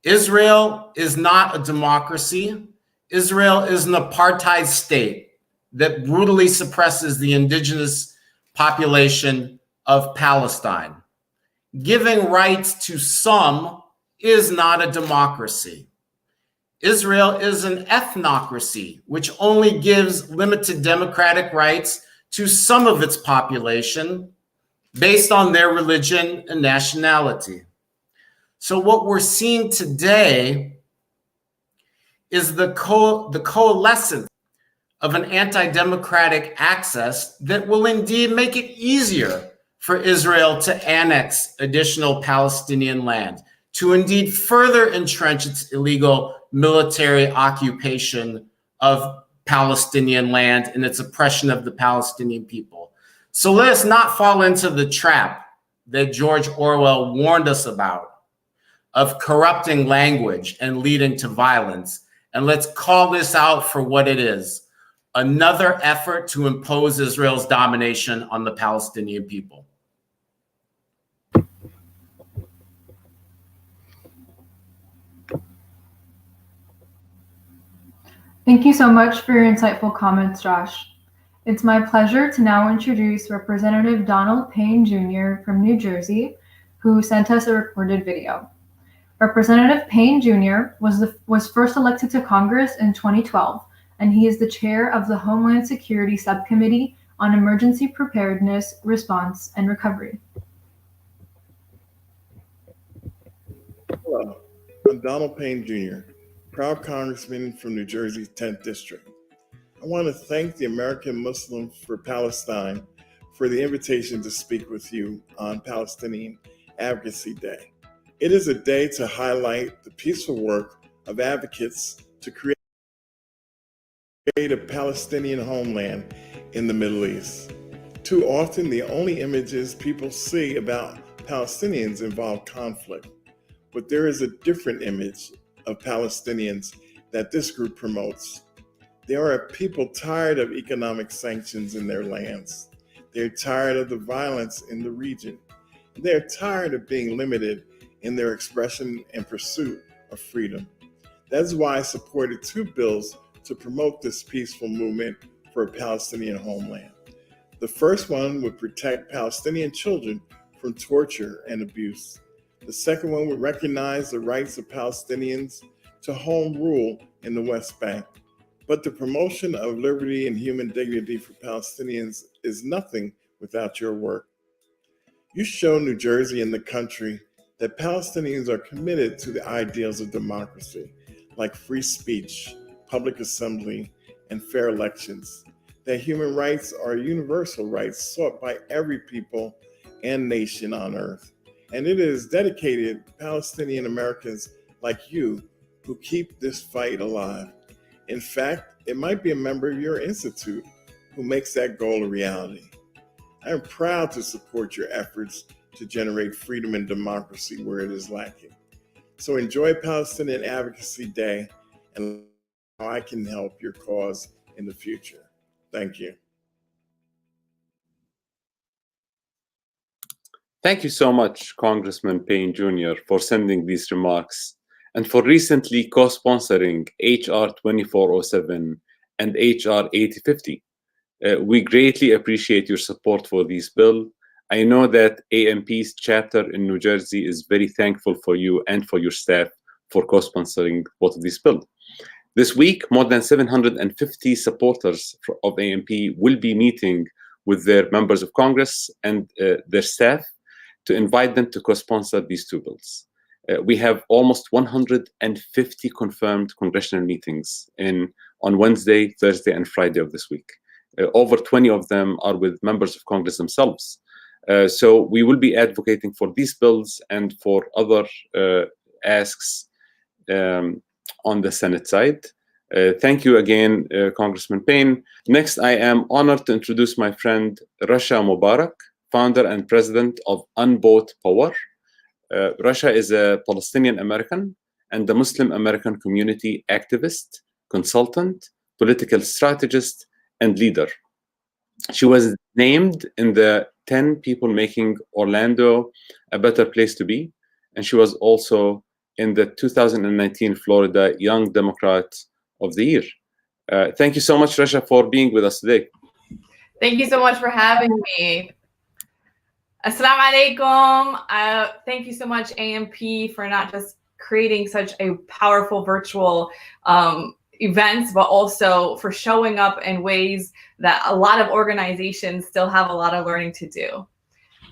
Israel is not a democracy. Israel is an apartheid state that brutally suppresses the indigenous population of Palestine. Giving rights to some is not a democracy. Israel is an ethnocracy, which only gives limited democratic rights to some of its population based on their religion and nationality. So what we're seeing today is the coalescence of an anti-democratic access that will indeed make it easier for Israel to annex additional Palestinian land, to indeed further entrench its illegal military occupation of Palestinian land and its oppression of the Palestinian people. So let us not fall into the trap that George Orwell warned us about of corrupting language and leading to violence. And let's call this out for what it is: another effort to impose Israel's domination on the Palestinian people. Thank you so much for your insightful comments, Josh. It's my pleasure to now introduce Representative Donald Payne Jr. from New Jersey, who sent us a recorded video. Representative Payne Jr. was first elected to Congress in 2012, and he is the chair of the Homeland Security Subcommittee on Emergency Preparedness, Response, and Recovery. Hello, I'm Donald Payne Jr., proud Congressman from New Jersey's 10th District. I want to thank the American Muslims for Palestine for the invitation to speak with you on Palestinian Advocacy Day. It is a day to highlight the peaceful work of advocates to create a Palestinian homeland in the Middle East. Too often, the only images people see about Palestinians involve conflict, but there is a different image of Palestinians that this group promotes. There are people tired of economic sanctions in their lands. They're tired of the violence in the region. They're tired of being limited in their expression and pursuit of freedom. That's why I supported 2 bills to promote this peaceful movement for a Palestinian homeland. The first one would protect Palestinian children from torture and abuse. The second one would recognize the rights of Palestinians to home rule in the West Bank. But the promotion of liberty and human dignity for Palestinians is nothing without your work. You show New Jersey and the country that Palestinians are committed to the ideals of democracy, like free speech, public assembly, and fair elections, that human rights are universal rights sought by every people and nation on earth. And it is dedicated Palestinian Americans like you who keep this fight alive. In fact, it might be a member of your institute who makes that goal a reality. I am proud to support your efforts to generate freedom and democracy where it is lacking. So enjoy Palestinian Advocacy Day and how I can help your cause in the future. Thank you. Thank you so much, Congressman Payne Jr., for sending these remarks and for recently co-sponsoring HR 2407 and HR 8050. We greatly appreciate your support for this bill. I know that AMP's chapter in New Jersey is very thankful for you and for your staff for co-sponsoring both of these bills. This week, more than 750 supporters of AMP will be meeting with their members of Congress and their staff to invite them to co-sponsor these 2 bills. We have almost 150 confirmed congressional meetings on Wednesday, Thursday, and Friday of this week. Over 20 of them are with members of Congress themselves. So we will be advocating for these bills and for other asks on the Senate side. Thank you again, Congressman Payne. Next, I am honored to introduce my friend Rasha Mubarak, founder and president of Unbought Power. Rasha is a Palestinian American and the Muslim American community activist, consultant, political strategist, and leader. She was named in the 10 people making Orlando a better place to be, and she was also in the 2019 Florida Young Democrat of the Year. Thank you so much, Rasha, for being with us today. Thank you so much for having me. Assalamu alaikum. Thank you so much, AMP, for not just creating such a powerful virtual events, but also for showing up in ways that a lot of organizations still have a lot of learning to do.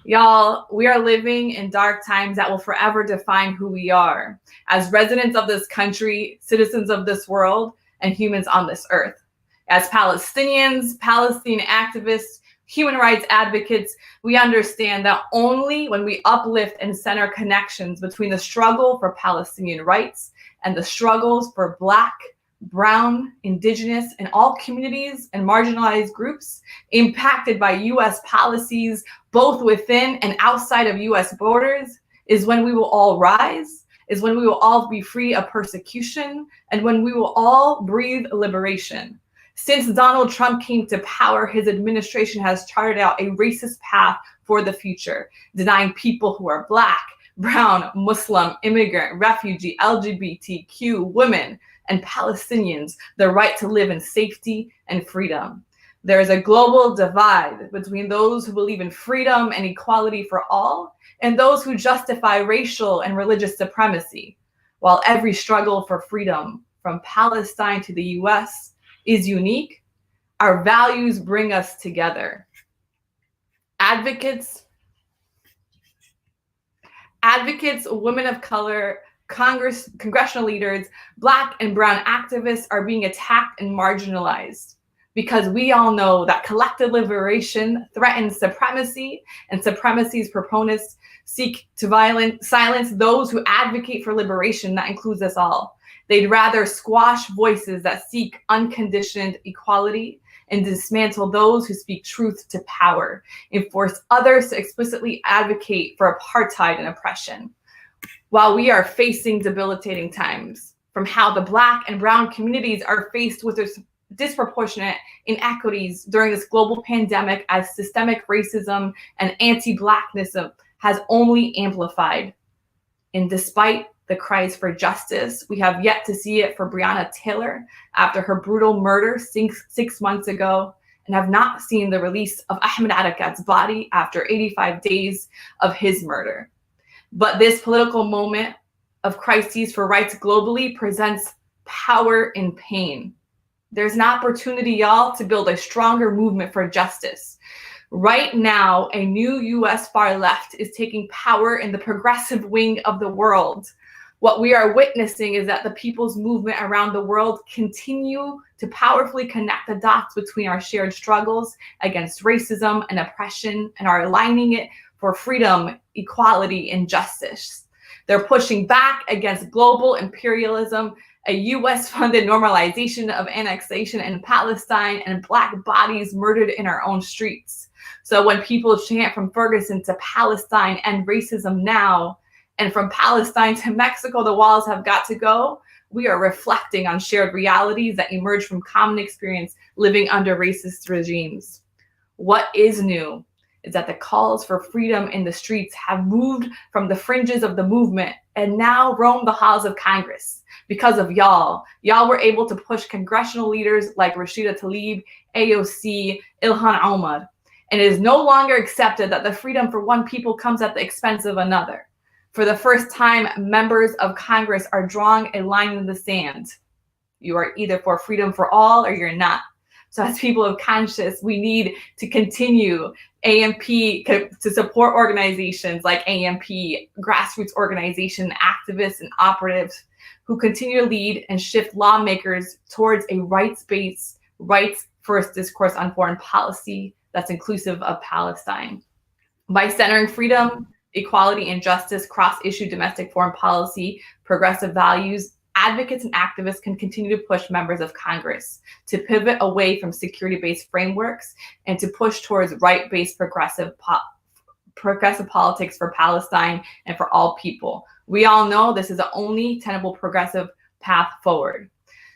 Y'all, we are living in dark times that will forever define who we are as residents of this country, citizens of this world, and humans on this earth. As Palestinians, Palestinian activists, human rights advocates, we understand that only when we uplift and center connections between the struggle for Palestinian rights and the struggles for Black, Brown, Indigenous, and all communities and marginalized groups impacted by U.S. policies, both within and outside of U.S. borders, is when we will all rise, is when we will all be free of persecution, and when we will all breathe liberation. Since Donald Trump came to power, his administration has charted out a racist path for the future, denying people who are Black, Brown, Muslim, immigrant, refugee, LGBTQ, women, and Palestinians the right to live in safety and freedom. There is a global divide between those who believe in freedom and equality for all and those who justify racial and religious supremacy. While every struggle for freedom from Palestine to the US is unique, our values bring us together. Advocates, women of color, congressional leaders, Black and Brown activists are being attacked and marginalized because we all know that collective liberation threatens supremacy, and supremacy's proponents seek to silence those who advocate for liberation. That includes us all. They'd rather squash voices that seek unconditioned equality and dismantle those who speak truth to power and force others to explicitly advocate for apartheid and oppression. While we are facing debilitating times, from how the Black and Brown communities are faced with disproportionate inequities during this global pandemic, as systemic racism and anti-Blackness has only amplified. And despite the cries for justice, we have yet to see it for Breonna Taylor after her brutal murder 6 months ago, and have not seen the release of Ahmed Arakat's body after 85 days of his murder. But this political moment of crises for rights globally presents power in pain. There's an opportunity, y'all, to build a stronger movement for justice. Right now, a new US far left is taking power in the progressive wing of the world. What we are witnessing is that the people's movement around the world continue to powerfully connect the dots between our shared struggles against racism and oppression and are aligning it for freedom, equality, and justice. They're pushing back against global imperialism, a US-funded normalization of annexation in Palestine, and Black bodies murdered in our own streets. So when people chant from Ferguson to Palestine, end racism now, and from Palestine to Mexico, the walls have got to go, we are reflecting on shared realities that emerge from common experience living under racist regimes. What is new is that the calls for freedom in the streets have moved from the fringes of the movement and now roam the halls of Congress. Because of y'all. Y'all were able to push congressional leaders like Rashida Tlaib, AOC, Ilhan Omar. And it is no longer accepted that the freedom for one people comes at the expense of another. For the first time, members of Congress are drawing a line in the sand. You are either for freedom for all or you're not. So as people of conscience, we need to continue AMP to support organizations like AMP, grassroots organization, activists and operatives who continue to lead and shift lawmakers towards a rights-based, rights-first discourse on foreign policy that's inclusive of Palestine. By centering freedom, equality, and justice, cross-issue domestic foreign policy, progressive values, advocates and activists can continue to push members of Congress to pivot away from security-based frameworks and to push towards right-based progressive politics for Palestine and for all people. We all know this is the only tenable progressive path forward.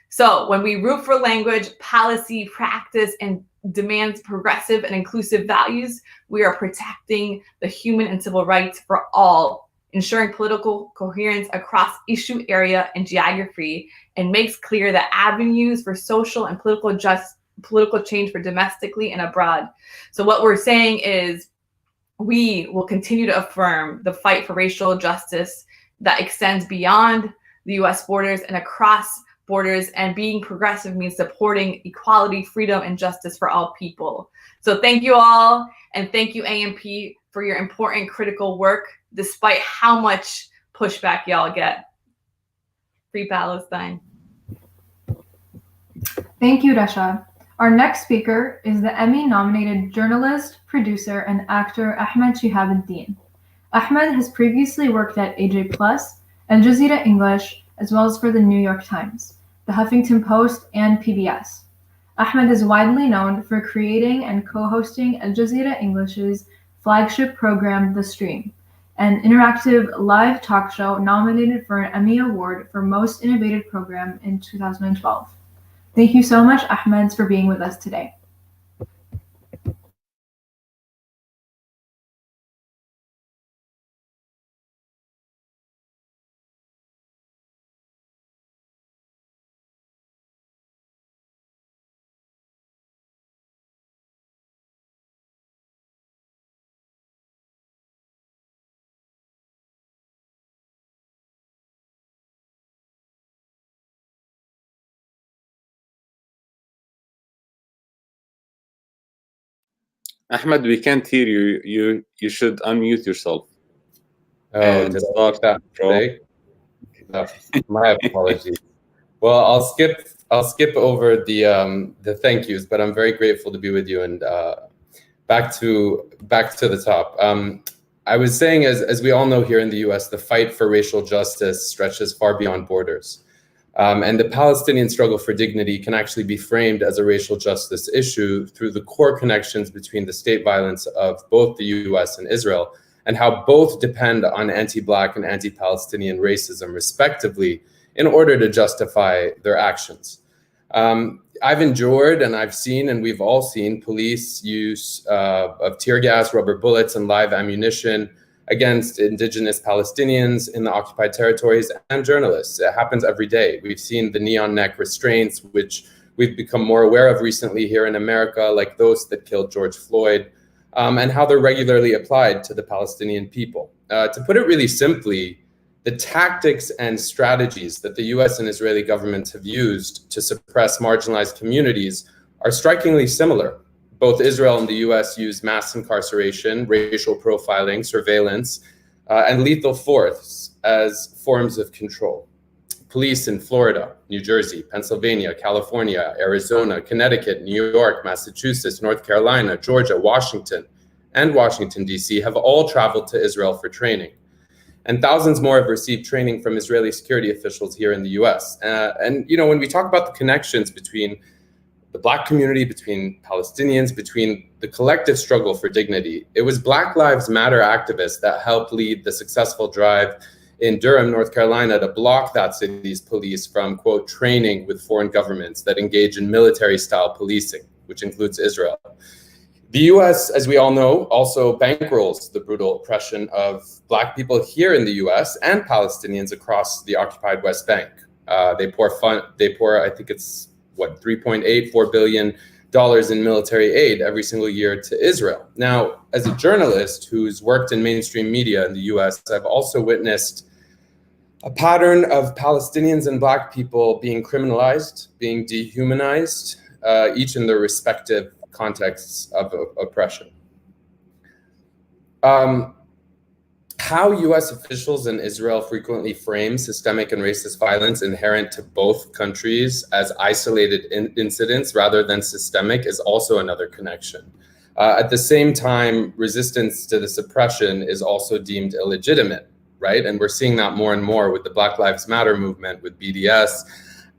So when we root for language, policy, practice, and demands progressive and inclusive values, we are protecting the human and civil rights for all, ensuring political coherence across issue area and geography, and makes clear that avenues for social and political change for domestically and abroad. So what we're saying is we will continue to affirm the fight for racial justice that extends beyond the US borders and across borders, and being progressive means supporting equality, freedom, and justice for all people. So thank you all, and thank you AMP for your important critical work, despite how much pushback y'all get. Free Palestine. Thank you, Rasha. Our next speaker is the Emmy-nominated journalist, producer, and actor Ahmed Chihavadhin. Ahmed has previously worked at AJ Plus, Al Jazeera English, as well as for the New York Times, the Huffington Post, and PBS. Ahmed is widely known for creating and co-hosting Al Jazeera English's flagship program, The Stream, an interactive live talk show nominated for an Emmy Award for Most Innovative Program in 2012. Thank you so much, Ahmed, for being with us today. Ahmed, we can't hear you. You should unmute yourself. Oh, did I start that mistake? No, my apologies. Well, I'll skip over the thank yous, but I'm very grateful to be with you. And back to the top. I was saying, as we all know here in the U.S., the fight for racial justice stretches far beyond borders. And the Palestinian struggle for dignity can actually be framed as a racial justice issue through the core connections between the state violence of both the US and Israel, and how both depend on anti-Black and anti-Palestinian racism, respectively, in order to justify their actions. I've endured and I've seen, and we've all seen, police use of tear gas, rubber bullets, and live ammunition against indigenous Palestinians in the occupied territories and journalists. It happens every day. We've seen the neon neck restraints, which we've become more aware of recently here in America, like those that killed George Floyd, and how they're regularly applied to the Palestinian people. To put it really simply, the tactics and strategies that the US and Israeli governments have used to suppress marginalized communities are strikingly similar. Both Israel and the US use mass incarceration, racial profiling, surveillance, and lethal force as forms of control. Police in Florida, New Jersey, Pennsylvania, California, Arizona, Connecticut, New York, Massachusetts, North Carolina, Georgia, Washington, and Washington, D.C. have all traveled to Israel for training. And thousands more have received training from Israeli security officials here in the US. And when we talk about the connections between the Black community, between Palestinians, between the collective struggle for dignity, it was Black Lives Matter activists that helped lead the successful drive in Durham, North Carolina, to block that city's police from, quote, training with foreign governments that engage in military-style policing, which includes Israel. The US, as we all know, also bankrolls the brutal oppression of Black people here in the US and Palestinians across the occupied West Bank. They pour, I think it's, $3.84 billion in military aid every single year to Israel. Now, as a journalist who's worked in mainstream media in the US, I've also witnessed a pattern of Palestinians and Black people being criminalized, being dehumanized, each in their respective contexts of oppression. How US officials in Israel frequently frame systemic and racist violence inherent to both countries as isolated incidents rather than systemic is also another connection. At the same time, resistance to this oppression is also deemed illegitimate, right? And we're seeing that more and more with the Black Lives Matter movement, with BDS.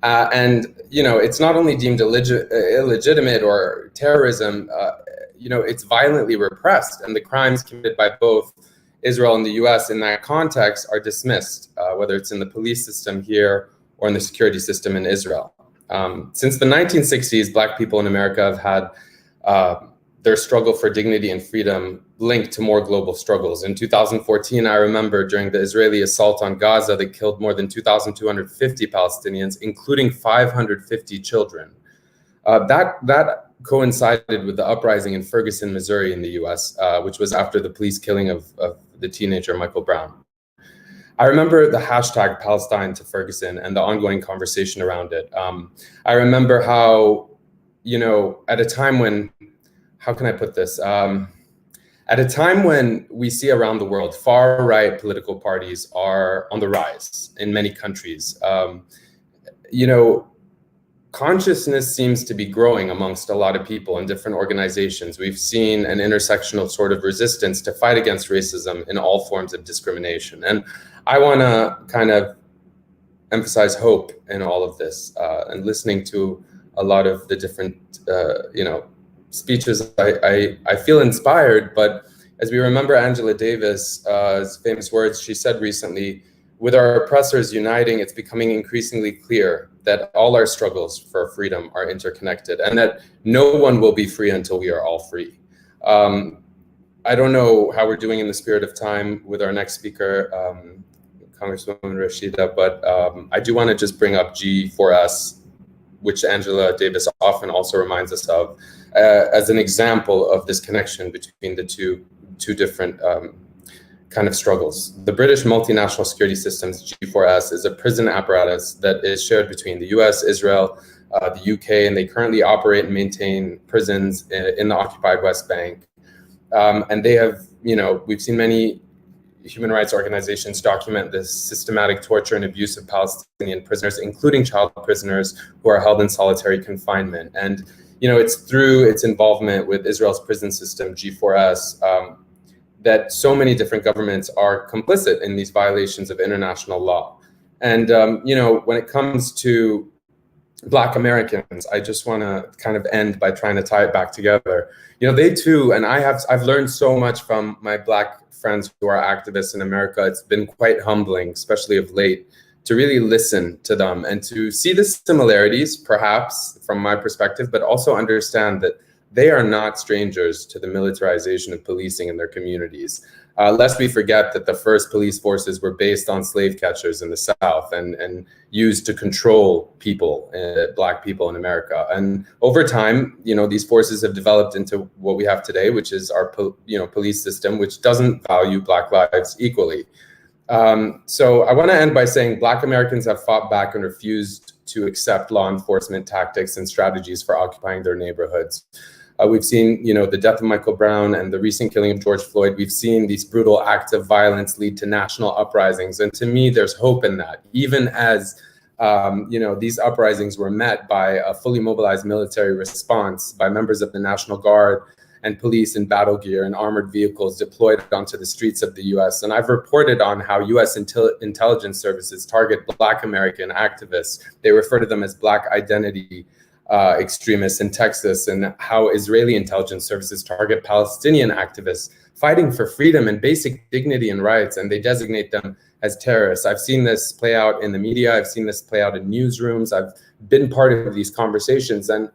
And it's not only deemed illegitimate or terrorism, it's violently repressed, and the crimes committed by both Israel and the US in that context are dismissed, whether it's in the police system here or in the security system in Israel. Since the 1960s, Black people in America have had their struggle for dignity and freedom linked to more global struggles. In 2014, I remember during the Israeli assault on Gaza that killed more than 2,250 Palestinians, including 550 children. That coincided with the uprising in Ferguson, Missouri in the US, which was after the police killing of the teenager Michael Brown. I remember the hashtag Palestine to Ferguson and the ongoing conversation around it. I remember how, at a time when, how can I put this? At a time when we see around the world, far-right political parties are on the rise in many countries, consciousness seems to be growing amongst a lot of people in different organizations. We've seen an intersectional sort of resistance to fight against racism in all forms of discrimination. And I want to kind of emphasize hope in all of this. And listening to a lot of the different, speeches, I feel inspired. But as we remember Angela Davis's famous words, she said recently, "With our oppressors uniting, it's becoming increasingly clear that all our struggles for freedom are interconnected and that no one will be free until we are all free." I don't know how we're doing in the spirit of time with our next speaker, Congresswoman Rashida, but I do want to just bring up G4S, which Angela Davis often also reminds us of, as an example of this connection between the two different kind of struggles. The British multinational security systems, G4S, is a prison apparatus that is shared between the US, Israel, the UK, and they currently operate and maintain prisons in the occupied West Bank. And they have, we've seen many human rights organizations document this systematic torture and abuse of Palestinian prisoners, including child prisoners who are held in solitary confinement. And, it's through its involvement with Israel's prison system, G4S, that so many different governments are complicit in these violations of international law. And, when it comes to Black Americans, I just want to kind of end by trying to tie it back together. They too, and I've learned so much from my Black friends who are activists in America. It's been quite humbling, especially of late, to really listen to them and to see the similarities, perhaps from my perspective, but also understand that they are not strangers to the militarization of policing in their communities. Lest we forget that the first police forces were based on slave catchers in the South and used to control people, Black people in America. And over time, these forces have developed into what we have today, which is our police system, which doesn't value Black lives equally. So I want to end by saying Black Americans have fought back and refused to accept law enforcement tactics and strategies for occupying their neighborhoods. We've seen, the death of Michael Brown and the recent killing of George Floyd. We've seen these brutal acts of violence lead to national uprisings. And to me, there's hope in that, even as, these uprisings were met by a fully mobilized military response by members of the National Guard and police in battle gear and armored vehicles deployed onto the streets of the US. And I've reported on how US intelligence services target Black American activists. They refer to them as Black identity extremists in Texas, and how Israeli intelligence services target Palestinian activists fighting for freedom and basic dignity and rights, and they designate them as terrorists. I've seen this play out in the media. I've seen this play out in newsrooms. I've been part of these conversations. And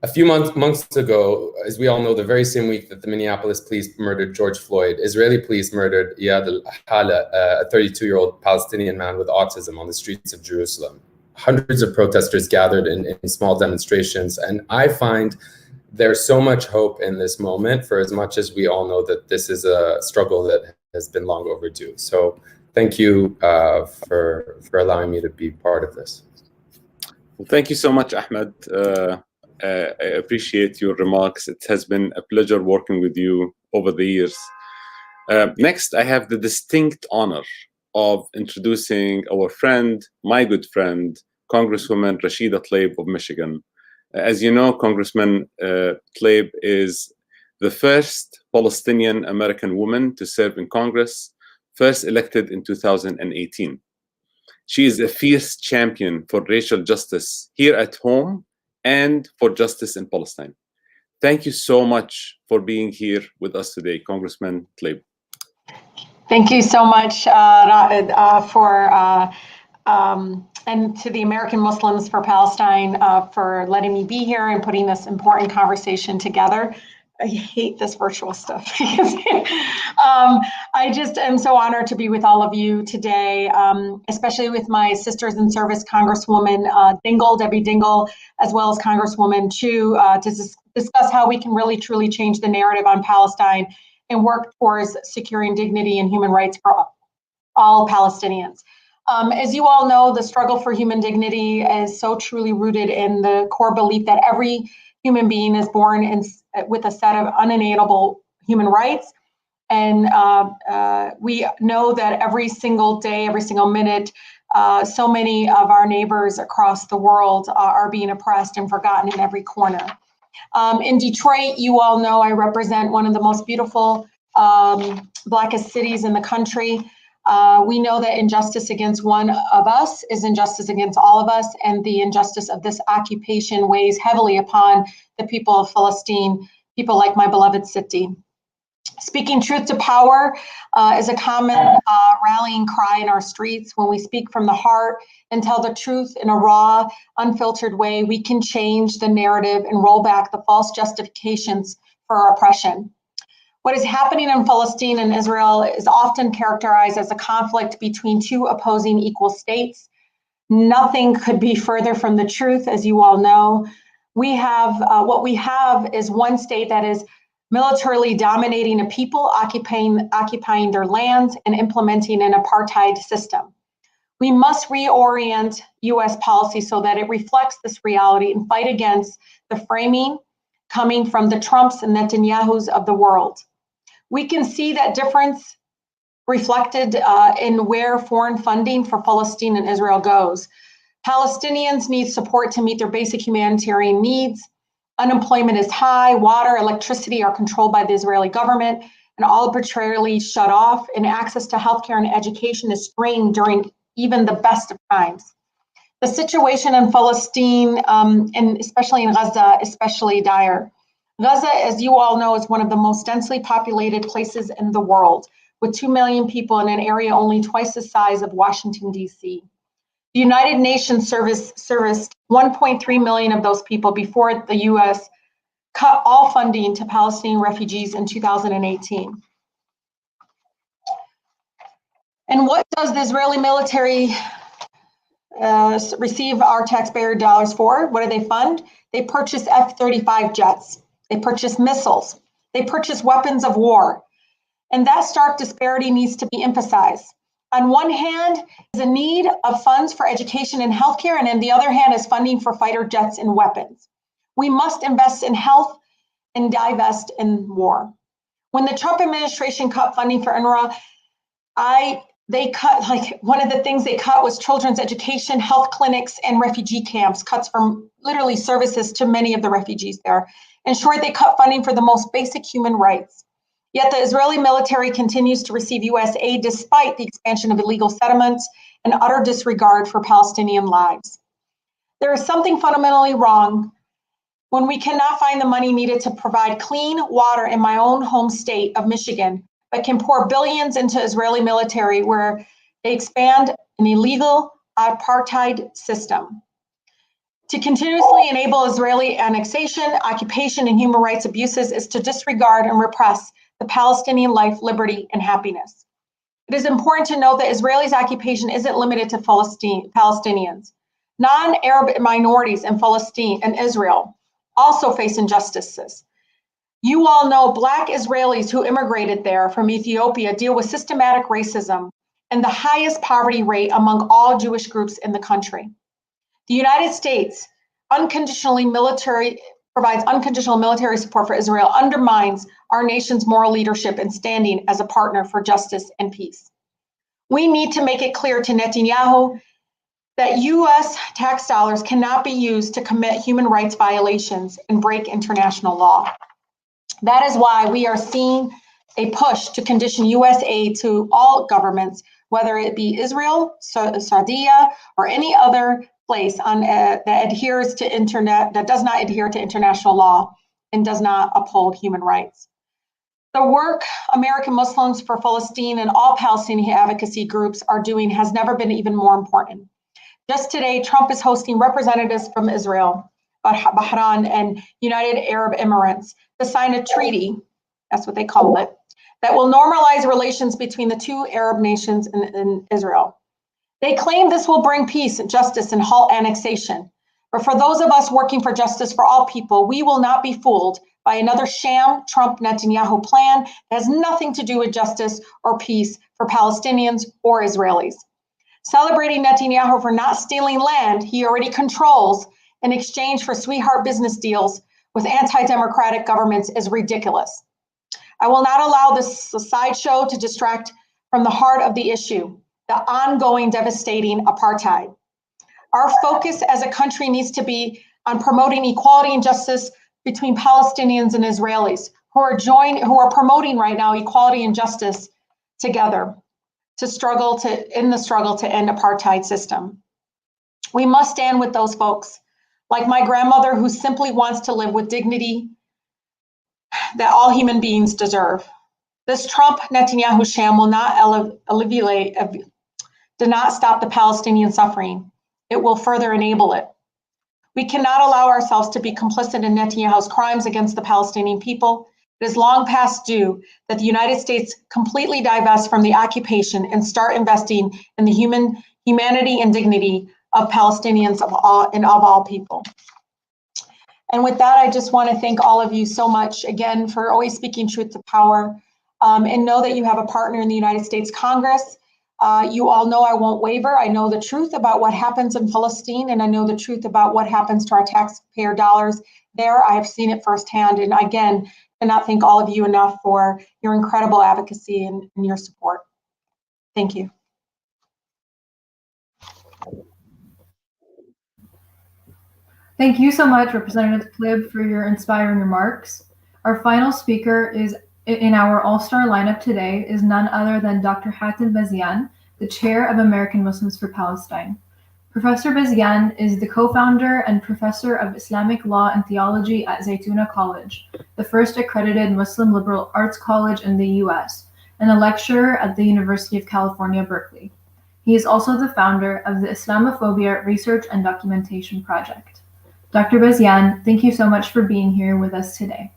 a few months ago, as we all know, the very same week that the Minneapolis police murdered George Floyd, Israeli police murdered Iyad al-Hala, a 32-year-old Palestinian man with autism, on the streets of Jerusalem. Hundreds of protesters gathered in small demonstrations. And I find there's so much hope in this moment, for as much as we all know that this is a struggle that has been long overdue. So thank you for allowing me to be part of this. Well, thank you so much, Ahmed. I appreciate your remarks. It has been a pleasure working with you over the years. Next, I have the distinct honor of introducing our friend, my good friend, Congresswoman Rashida Tlaib of Michigan. As you know, Congressman Tlaib is the first Palestinian American woman to serve in Congress, first elected in 2018. She is a fierce champion for racial justice here at home and for justice in Palestine. Thank you so much for being here with us today, Congressman Tlaib. Thank you so much, Raed, and to the American Muslims for Palestine for letting me be here and putting this important conversation together. I hate this virtual stuff because I just am so honored to be with all of you today, especially with my sisters in service, Congresswoman Dingell, Debbie Dingell, as well as Congresswoman Chu, to discuss how we can really truly change the narrative on Palestine and work towards securing dignity and human rights for all Palestinians. As you all know, the struggle for human dignity is so truly rooted in the core belief that every human being is born with a set of unalienable human rights. And we know that every single day, every single minute, so many of our neighbors across the world are being oppressed and forgotten in every corner. In Detroit, you all know I represent one of the most beautiful Blackest cities in the country. We know that injustice against one of us is injustice against all of us, and the injustice of this occupation weighs heavily upon the people of Palestine, people like my beloved city. Speaking truth to power is a common rallying cry in our streets. When we speak from the heart and tell the truth in a raw, unfiltered way, we can change the narrative and roll back the false justifications for our oppression. What is happening in Palestine and Israel is often characterized as a conflict between two opposing equal states. Nothing could be further from the truth, as you all know. What we have is one state that is militarily dominating a people, occupying their lands, and implementing an apartheid system. We must reorient U.S. policy so that it reflects this reality and fight against the framing coming from the Trumps and Netanyahus of the world. We can see that difference reflected in where foreign funding for Palestine and Israel goes. Palestinians need support to meet their basic humanitarian needs. Unemployment is high, water, electricity are controlled by the Israeli government and arbitrarily shut off, and access to healthcare and education is strained during even the best of times. The situation in Palestine, and especially in Gaza, is especially dire. Gaza, as you all know, is one of the most densely populated places in the world, with 2 million people in an area only twice the size of Washington, D.C. The United Nations serviced 1.3 million of those people before the U.S. cut all funding to Palestinian refugees in 2018. And what does the Israeli military receive our taxpayer dollars for? What do they fund? They purchase F-35 jets. They purchase missiles. They purchase weapons of war. And that stark disparity needs to be emphasized. On one hand is a need of funds for education and healthcare, and on the other hand is funding for fighter jets and weapons. We must invest in health and divest in war. When the Trump administration cut funding for UNRWA, they cut, like, one of the things they cut was children's education, health clinics, and refugee camps, cuts from literally services to many of the refugees there. In short, they cut funding for the most basic human rights. Yet the Israeli military continues to receive U.S. aid despite the expansion of illegal settlements and utter disregard for Palestinian lives. There is something fundamentally wrong when we cannot find the money needed to provide clean water in my own home state of Michigan, but can pour billions into Israeli military where they expand an illegal apartheid system. To continuously enable Israeli annexation, occupation, and human rights abuses is to disregard and repress the Palestinian life, liberty, and happiness. It is important to note that Israel's occupation isn't limited to Palestinians. Non-Arab minorities in Palestine and Israel also face injustices. You all know Black Israelis who immigrated there from Ethiopia deal with systematic racism and the highest poverty rate among all Jewish groups in the country. The United States provides unconditional military support for Israel, undermines our nation's moral leadership and standing as a partner for justice and peace. We need to make it clear to Netanyahu that U.S. tax dollars cannot be used to commit human rights violations and break international law. That is why we are seeing a push to condition U.S. aid to all governments, whether it be Israel, Saudi, or any other place that does not adhere to international law and does not uphold human rights. The work American Muslims for Palestine and all Palestinian advocacy groups are doing has never been even more important. Just today, Trump is hosting representatives from Israel, Bahrain, and United Arab Emirates to sign a treaty, that's what they call it, that will normalize relations between the two Arab nations and Israel. They claim this will bring peace, justice, and halt annexation. But for those of us working for justice for all people, we will not be fooled by another sham Trump-Netanyahu plan that has nothing to do with justice or peace for Palestinians or Israelis. Celebrating Netanyahu for not stealing land he already controls in exchange for sweetheart business deals with anti-democratic governments is ridiculous. I will not allow this sideshow to distract from the heart of the issue, the ongoing devastating apartheid. Our focus as a country needs to be on promoting equality and justice between Palestinians and Israelis who are promoting right now equality and justice together in the struggle to end apartheid system. We must stand with those folks, like my grandmother, who simply wants to live with dignity that all human beings deserve. This Trump-Netanyahu sham will not did not stop the Palestinian suffering. It will further enable it. We cannot allow ourselves to be complicit in Netanyahu's crimes against the Palestinian people. It is long past due that the United States completely divest from the occupation and start investing in the humanity and dignity of Palestinians of all people. And with that, I just want to thank all of you so much again for always speaking truth to power, and know that you have a partner in the United States Congress. You all know I won't waver. I know the truth about what happens in Palestine, and I know the truth about what happens to our taxpayer dollars there. I have seen it firsthand, and again, cannot thank all of you enough for your incredible advocacy and your support. Thank you. Thank you so much, Representative Tlaib, for your inspiring remarks. Our final speaker in our all-star lineup today is none other than Dr. Hatem Bazian, the chair of American Muslims for Palestine. Professor Bazian is the co-founder and professor of Islamic law and theology at Zaytuna College, the first accredited Muslim liberal arts college in the US, and a lecturer at the University of California, Berkeley. He is also the founder of the Islamophobia Research and Documentation Project. Dr. Bazian, thank you so much for being here with us today.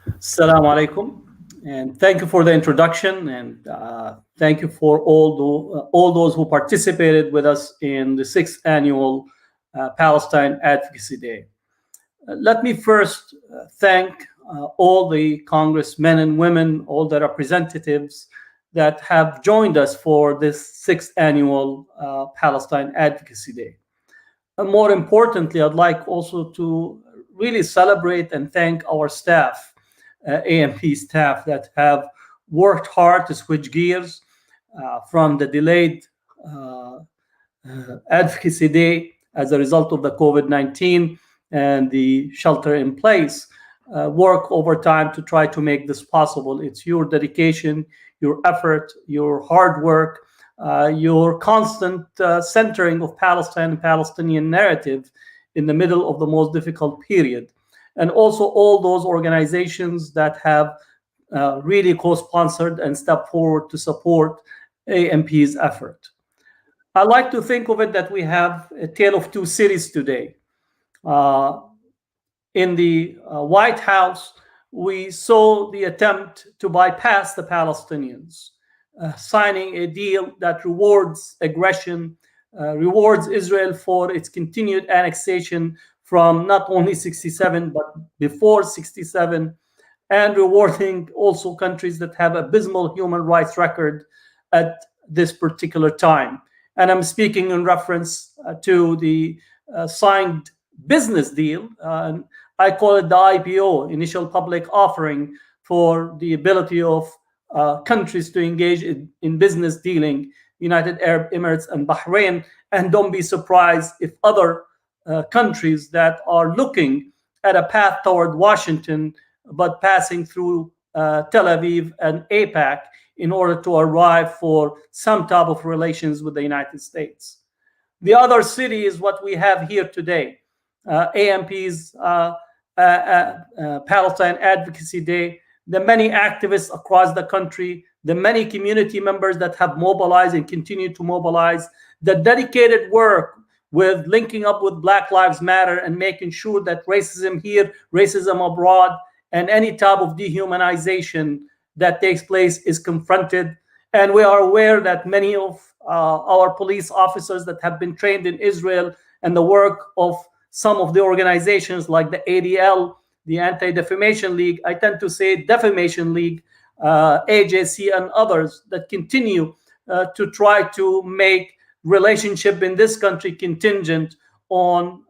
Assalamu alaikum, and thank you for the introduction, and thank you for all those who participated with us in the 6th annual Palestine Advocacy Day. Let me first thank all the congressmen and women, all the representatives that have joined us for this 6th annual Palestine Advocacy Day. And more importantly, I'd like also to really celebrate and thank our staff, AMP staff, that have worked hard to switch gears from the delayed Advocacy Day as a result of the COVID-19 and the shelter in place, work overtime to try to make this possible. It's your dedication, your effort, your hard work, your constant centering of Palestine and Palestinian narrative in the middle of the most difficult period. And also all those organizations that have really co-sponsored and stepped forward to support AMP's effort. I like to think of it that we have a tale of two cities today. In the White House, we saw the attempt to bypass the Palestinians, signing a deal that rewards aggression, rewards Israel for its continued annexation from not only 67, but before 67, and rewarding also countries that have abysmal human rights record at this particular time. And I'm speaking in reference to the signed business deal. I call it the IPO, initial public offering, for the ability of countries to engage in business dealing, United Arab Emirates and Bahrain. And don't be surprised if other countries that are looking at a path toward Washington, but passing through Tel Aviv and AIPAC in order to arrive for some type of relations with the United States. The other city is what we have here today, AMP's Palestine Advocacy Day, the many activists across the country, the many community members that have mobilized and continue to mobilize, the dedicated work with linking up with Black Lives Matter and making sure that racism here, racism abroad, and any type of dehumanization that takes place is confronted. And we are aware that many of our police officers that have been trained in Israel and the work of some of the organizations like the ADL, the Anti-Defamation League, I tend to say Defamation League, AJC and others that continue to try to make relationship in this country contingent on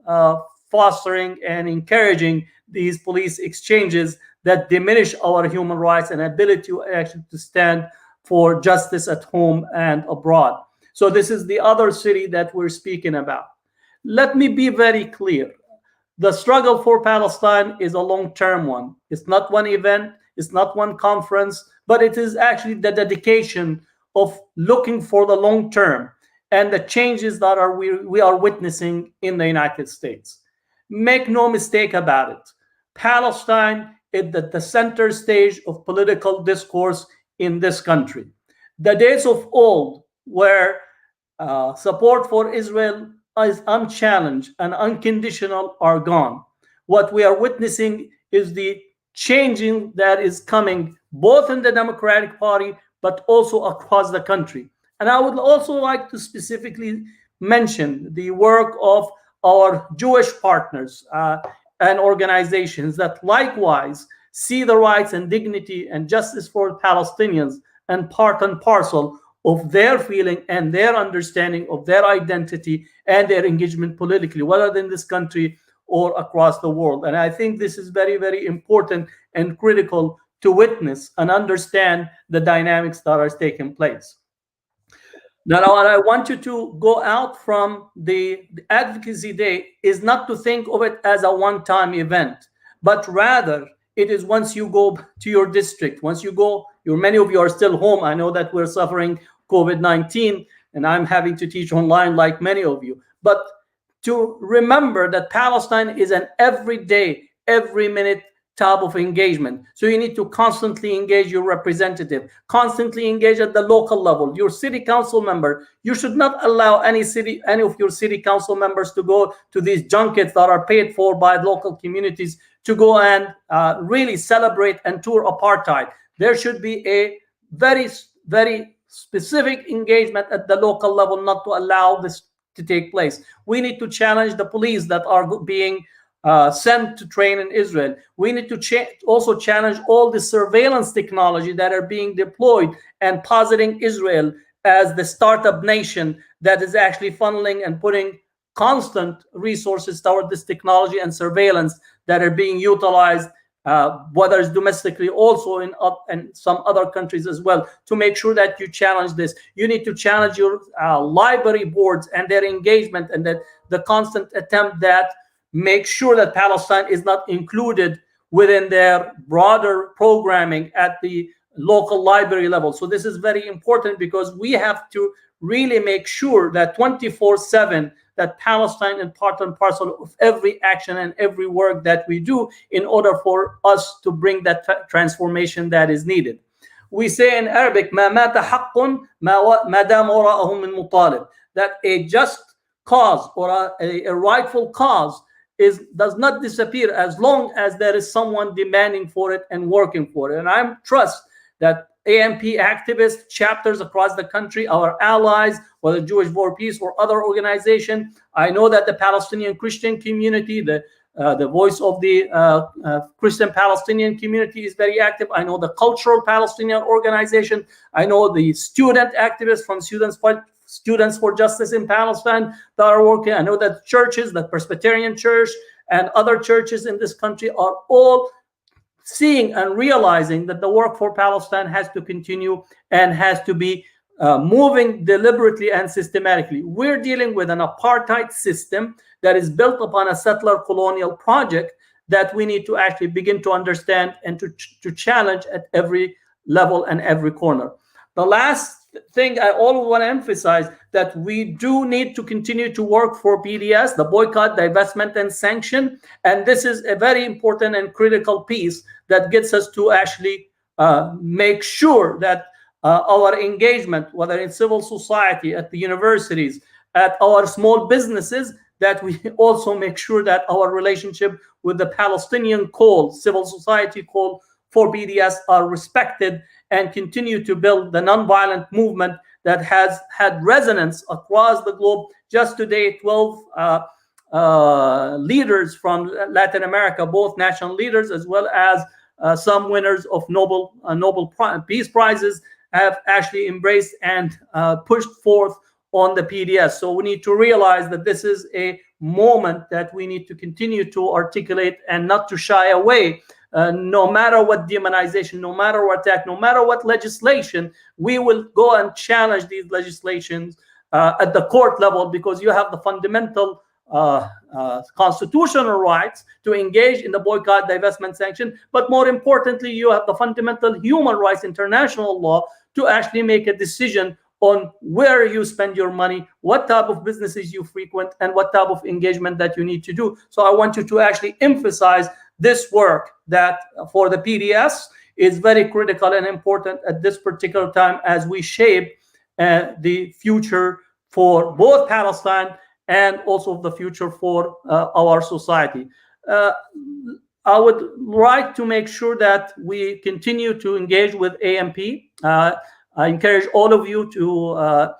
fostering and encouraging these police exchanges that diminish our human rights and ability to actually to stand for justice at home and abroad. So this is the other city that we're speaking about. Let me be very clear. The struggle for Palestine is a long-term one. It's not one event, it's not one conference, but it is actually the dedication of looking for the long term and the changes that we are witnessing in the United States. Make no mistake about it. Palestine is at the center stage of political discourse in this country. The days of old where support for Israel is unchallenged and unconditional are gone. What we are witnessing is the changing that is coming both in the Democratic Party but also across the country. And I would also like to specifically mention the work of our Jewish partners and organizations that likewise see the rights and dignity and justice for Palestinians and part and parcel of their feeling and their understanding of their identity and their engagement politically, whether in this country or across the world. And I think this is very, very important and critical to witness and understand the dynamics that are taking place. Now, what I want you to go out from the Advocacy Day is not to think of it as a one-time event, but rather it is once you go to your district, once you go, many of you are still home. I know that we're suffering COVID-19 and I'm having to teach online like many of you, but to remember that Palestine is an everyday, every minute type of engagement. So you need to constantly engage your representative, constantly engage at the local level, your city council member. You should not allow any of your city council members to go to these junkets that are paid for by local communities to go and really celebrate and tour apartheid. There should be a very, very specific engagement at the local level not to allow this to take place. We need to challenge the police that are being sent to train in Israel. We need to also challenge all the surveillance technology that are being deployed and positing Israel as the startup nation that is actually funneling and putting constant resources toward this technology and surveillance that are being utilized, whether it's domestically, also in some other countries as well, to make sure that you challenge this. You need to challenge your library boards and their engagement and that the constant attempt that make sure that Palestine is not included within their broader programming at the local library level. So this is very important because we have to really make sure that 24/7 that Palestine is part and parcel of every action and every work that we do in order for us to bring that transformation that is needed. We say in Arabic, "Ma mata haqqun ma dam wara'ahu min mutalib," that a just cause or a rightful cause does not disappear as long as there is someone demanding for it and working for it. And I trust that AMP activists, chapters across the country, our allies, whether Jewish for Peace or other organization. I know that the Palestinian Christian community, the voice of the Christian Palestinian community is very active. I know the Cultural Palestinian Organization. I know the student activists from Students for Justice in Palestine that are working. I know that churches, the Presbyterian Church and other churches in this country are all seeing and realizing that the work for Palestine has to continue and has to be moving deliberately and systematically. We're dealing with an apartheid system that is built upon a settler colonial project that we need to actually begin to understand and to challenge at every level and every corner. The last thing I always want to emphasize that we do need to continue to work for BDS, the boycott, divestment, and sanction. And this is a very important and critical piece that gets us to actually make sure that our engagement, whether in civil society, at the universities, at our small businesses, that we also make sure that our relationship with the Palestinian call, civil society call for BDS are respected and continue to build the nonviolent movement that has had resonance across the globe. Just today, 12 leaders from Latin America, both national leaders as well as some winners of Nobel Peace Prizes, have actually embraced and pushed forth on the PDS. So we need to realize that this is a moment that we need to continue to articulate and not to shy away. No matter what demonization, no matter what attack, no matter what legislation, we will go and challenge these legislations at the court level, because you have the fundamental constitutional rights to engage in the boycott, divestment, sanction. But more importantly, you have the fundamental human rights, international law, to actually make a decision on where you spend your money, what type of businesses you frequent, and what type of engagement that you need to do. So I want you to actually emphasize this work that for the PDS is very critical and important at this particular time as we shape the future for both Palestine and also the future for our society. I would like to make sure that we continue to engage with AMP. I encourage all of you to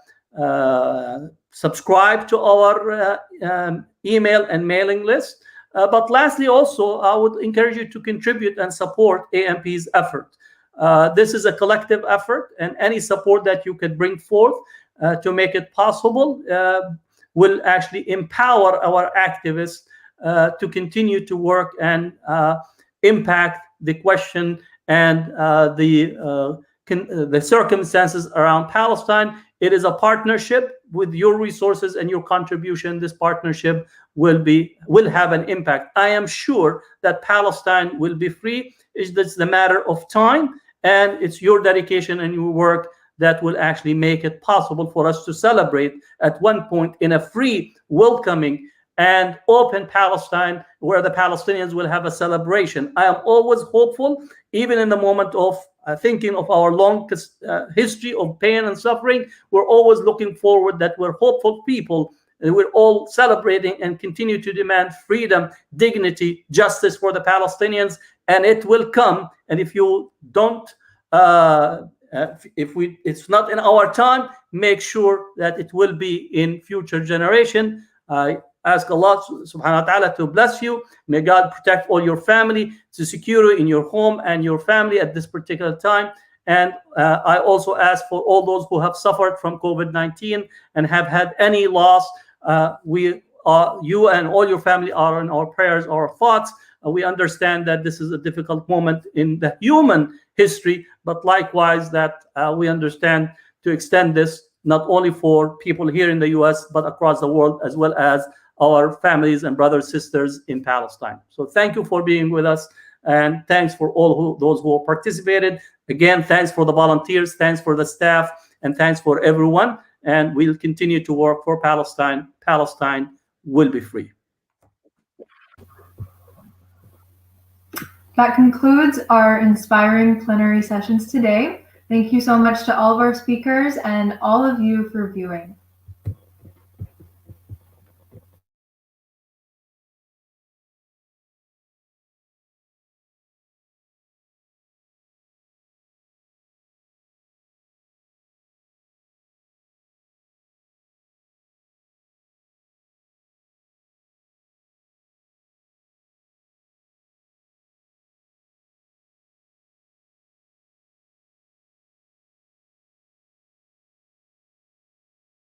subscribe to our email and mailing list. But lastly, also, I would encourage you to contribute and support AMP's effort. This is a collective effort, and any support that you could bring forth to make it possible will actually empower our activists to continue to work and impact the question and the circumstances around Palestine. It is a partnership. With your resources and your contribution, this partnership will have an impact. I am sure that Palestine will be free. It's just a matter of time, and it's your dedication and your work that will actually make it possible for us to celebrate at one point in a free, welcoming, and open Palestine, where the Palestinians will have a celebration. I am always hopeful, even in the moment of thinking of our long history of pain and suffering. We're always looking forward, that we're hopeful people, and we're all celebrating and continue to demand freedom, dignity, justice for the Palestinians, and it will come. And if you don't, it's not in our time, make sure that it will be in future generation. I ask Allah subhanahu wa ta'ala to bless you. May God protect all your family, to secure you in your home and your family at this particular time. And I also ask for all those who have suffered from COVID-19 and have had any loss. You and all your family are in our prayers, our thoughts. We understand that this is a difficult moment in the human history, but likewise that we understand to extend this not only for people here in the US, but across the world, as well as our families and brothers, sisters in Palestine. So thank you for being with us, and thanks for all those who participated. Again, thanks for the volunteers, thanks for the staff, and thanks for everyone. And we'll continue to work for Palestine. Palestine will be free. That concludes our inspiring plenary sessions today. Thank you so much to all of our speakers and all of you for viewing.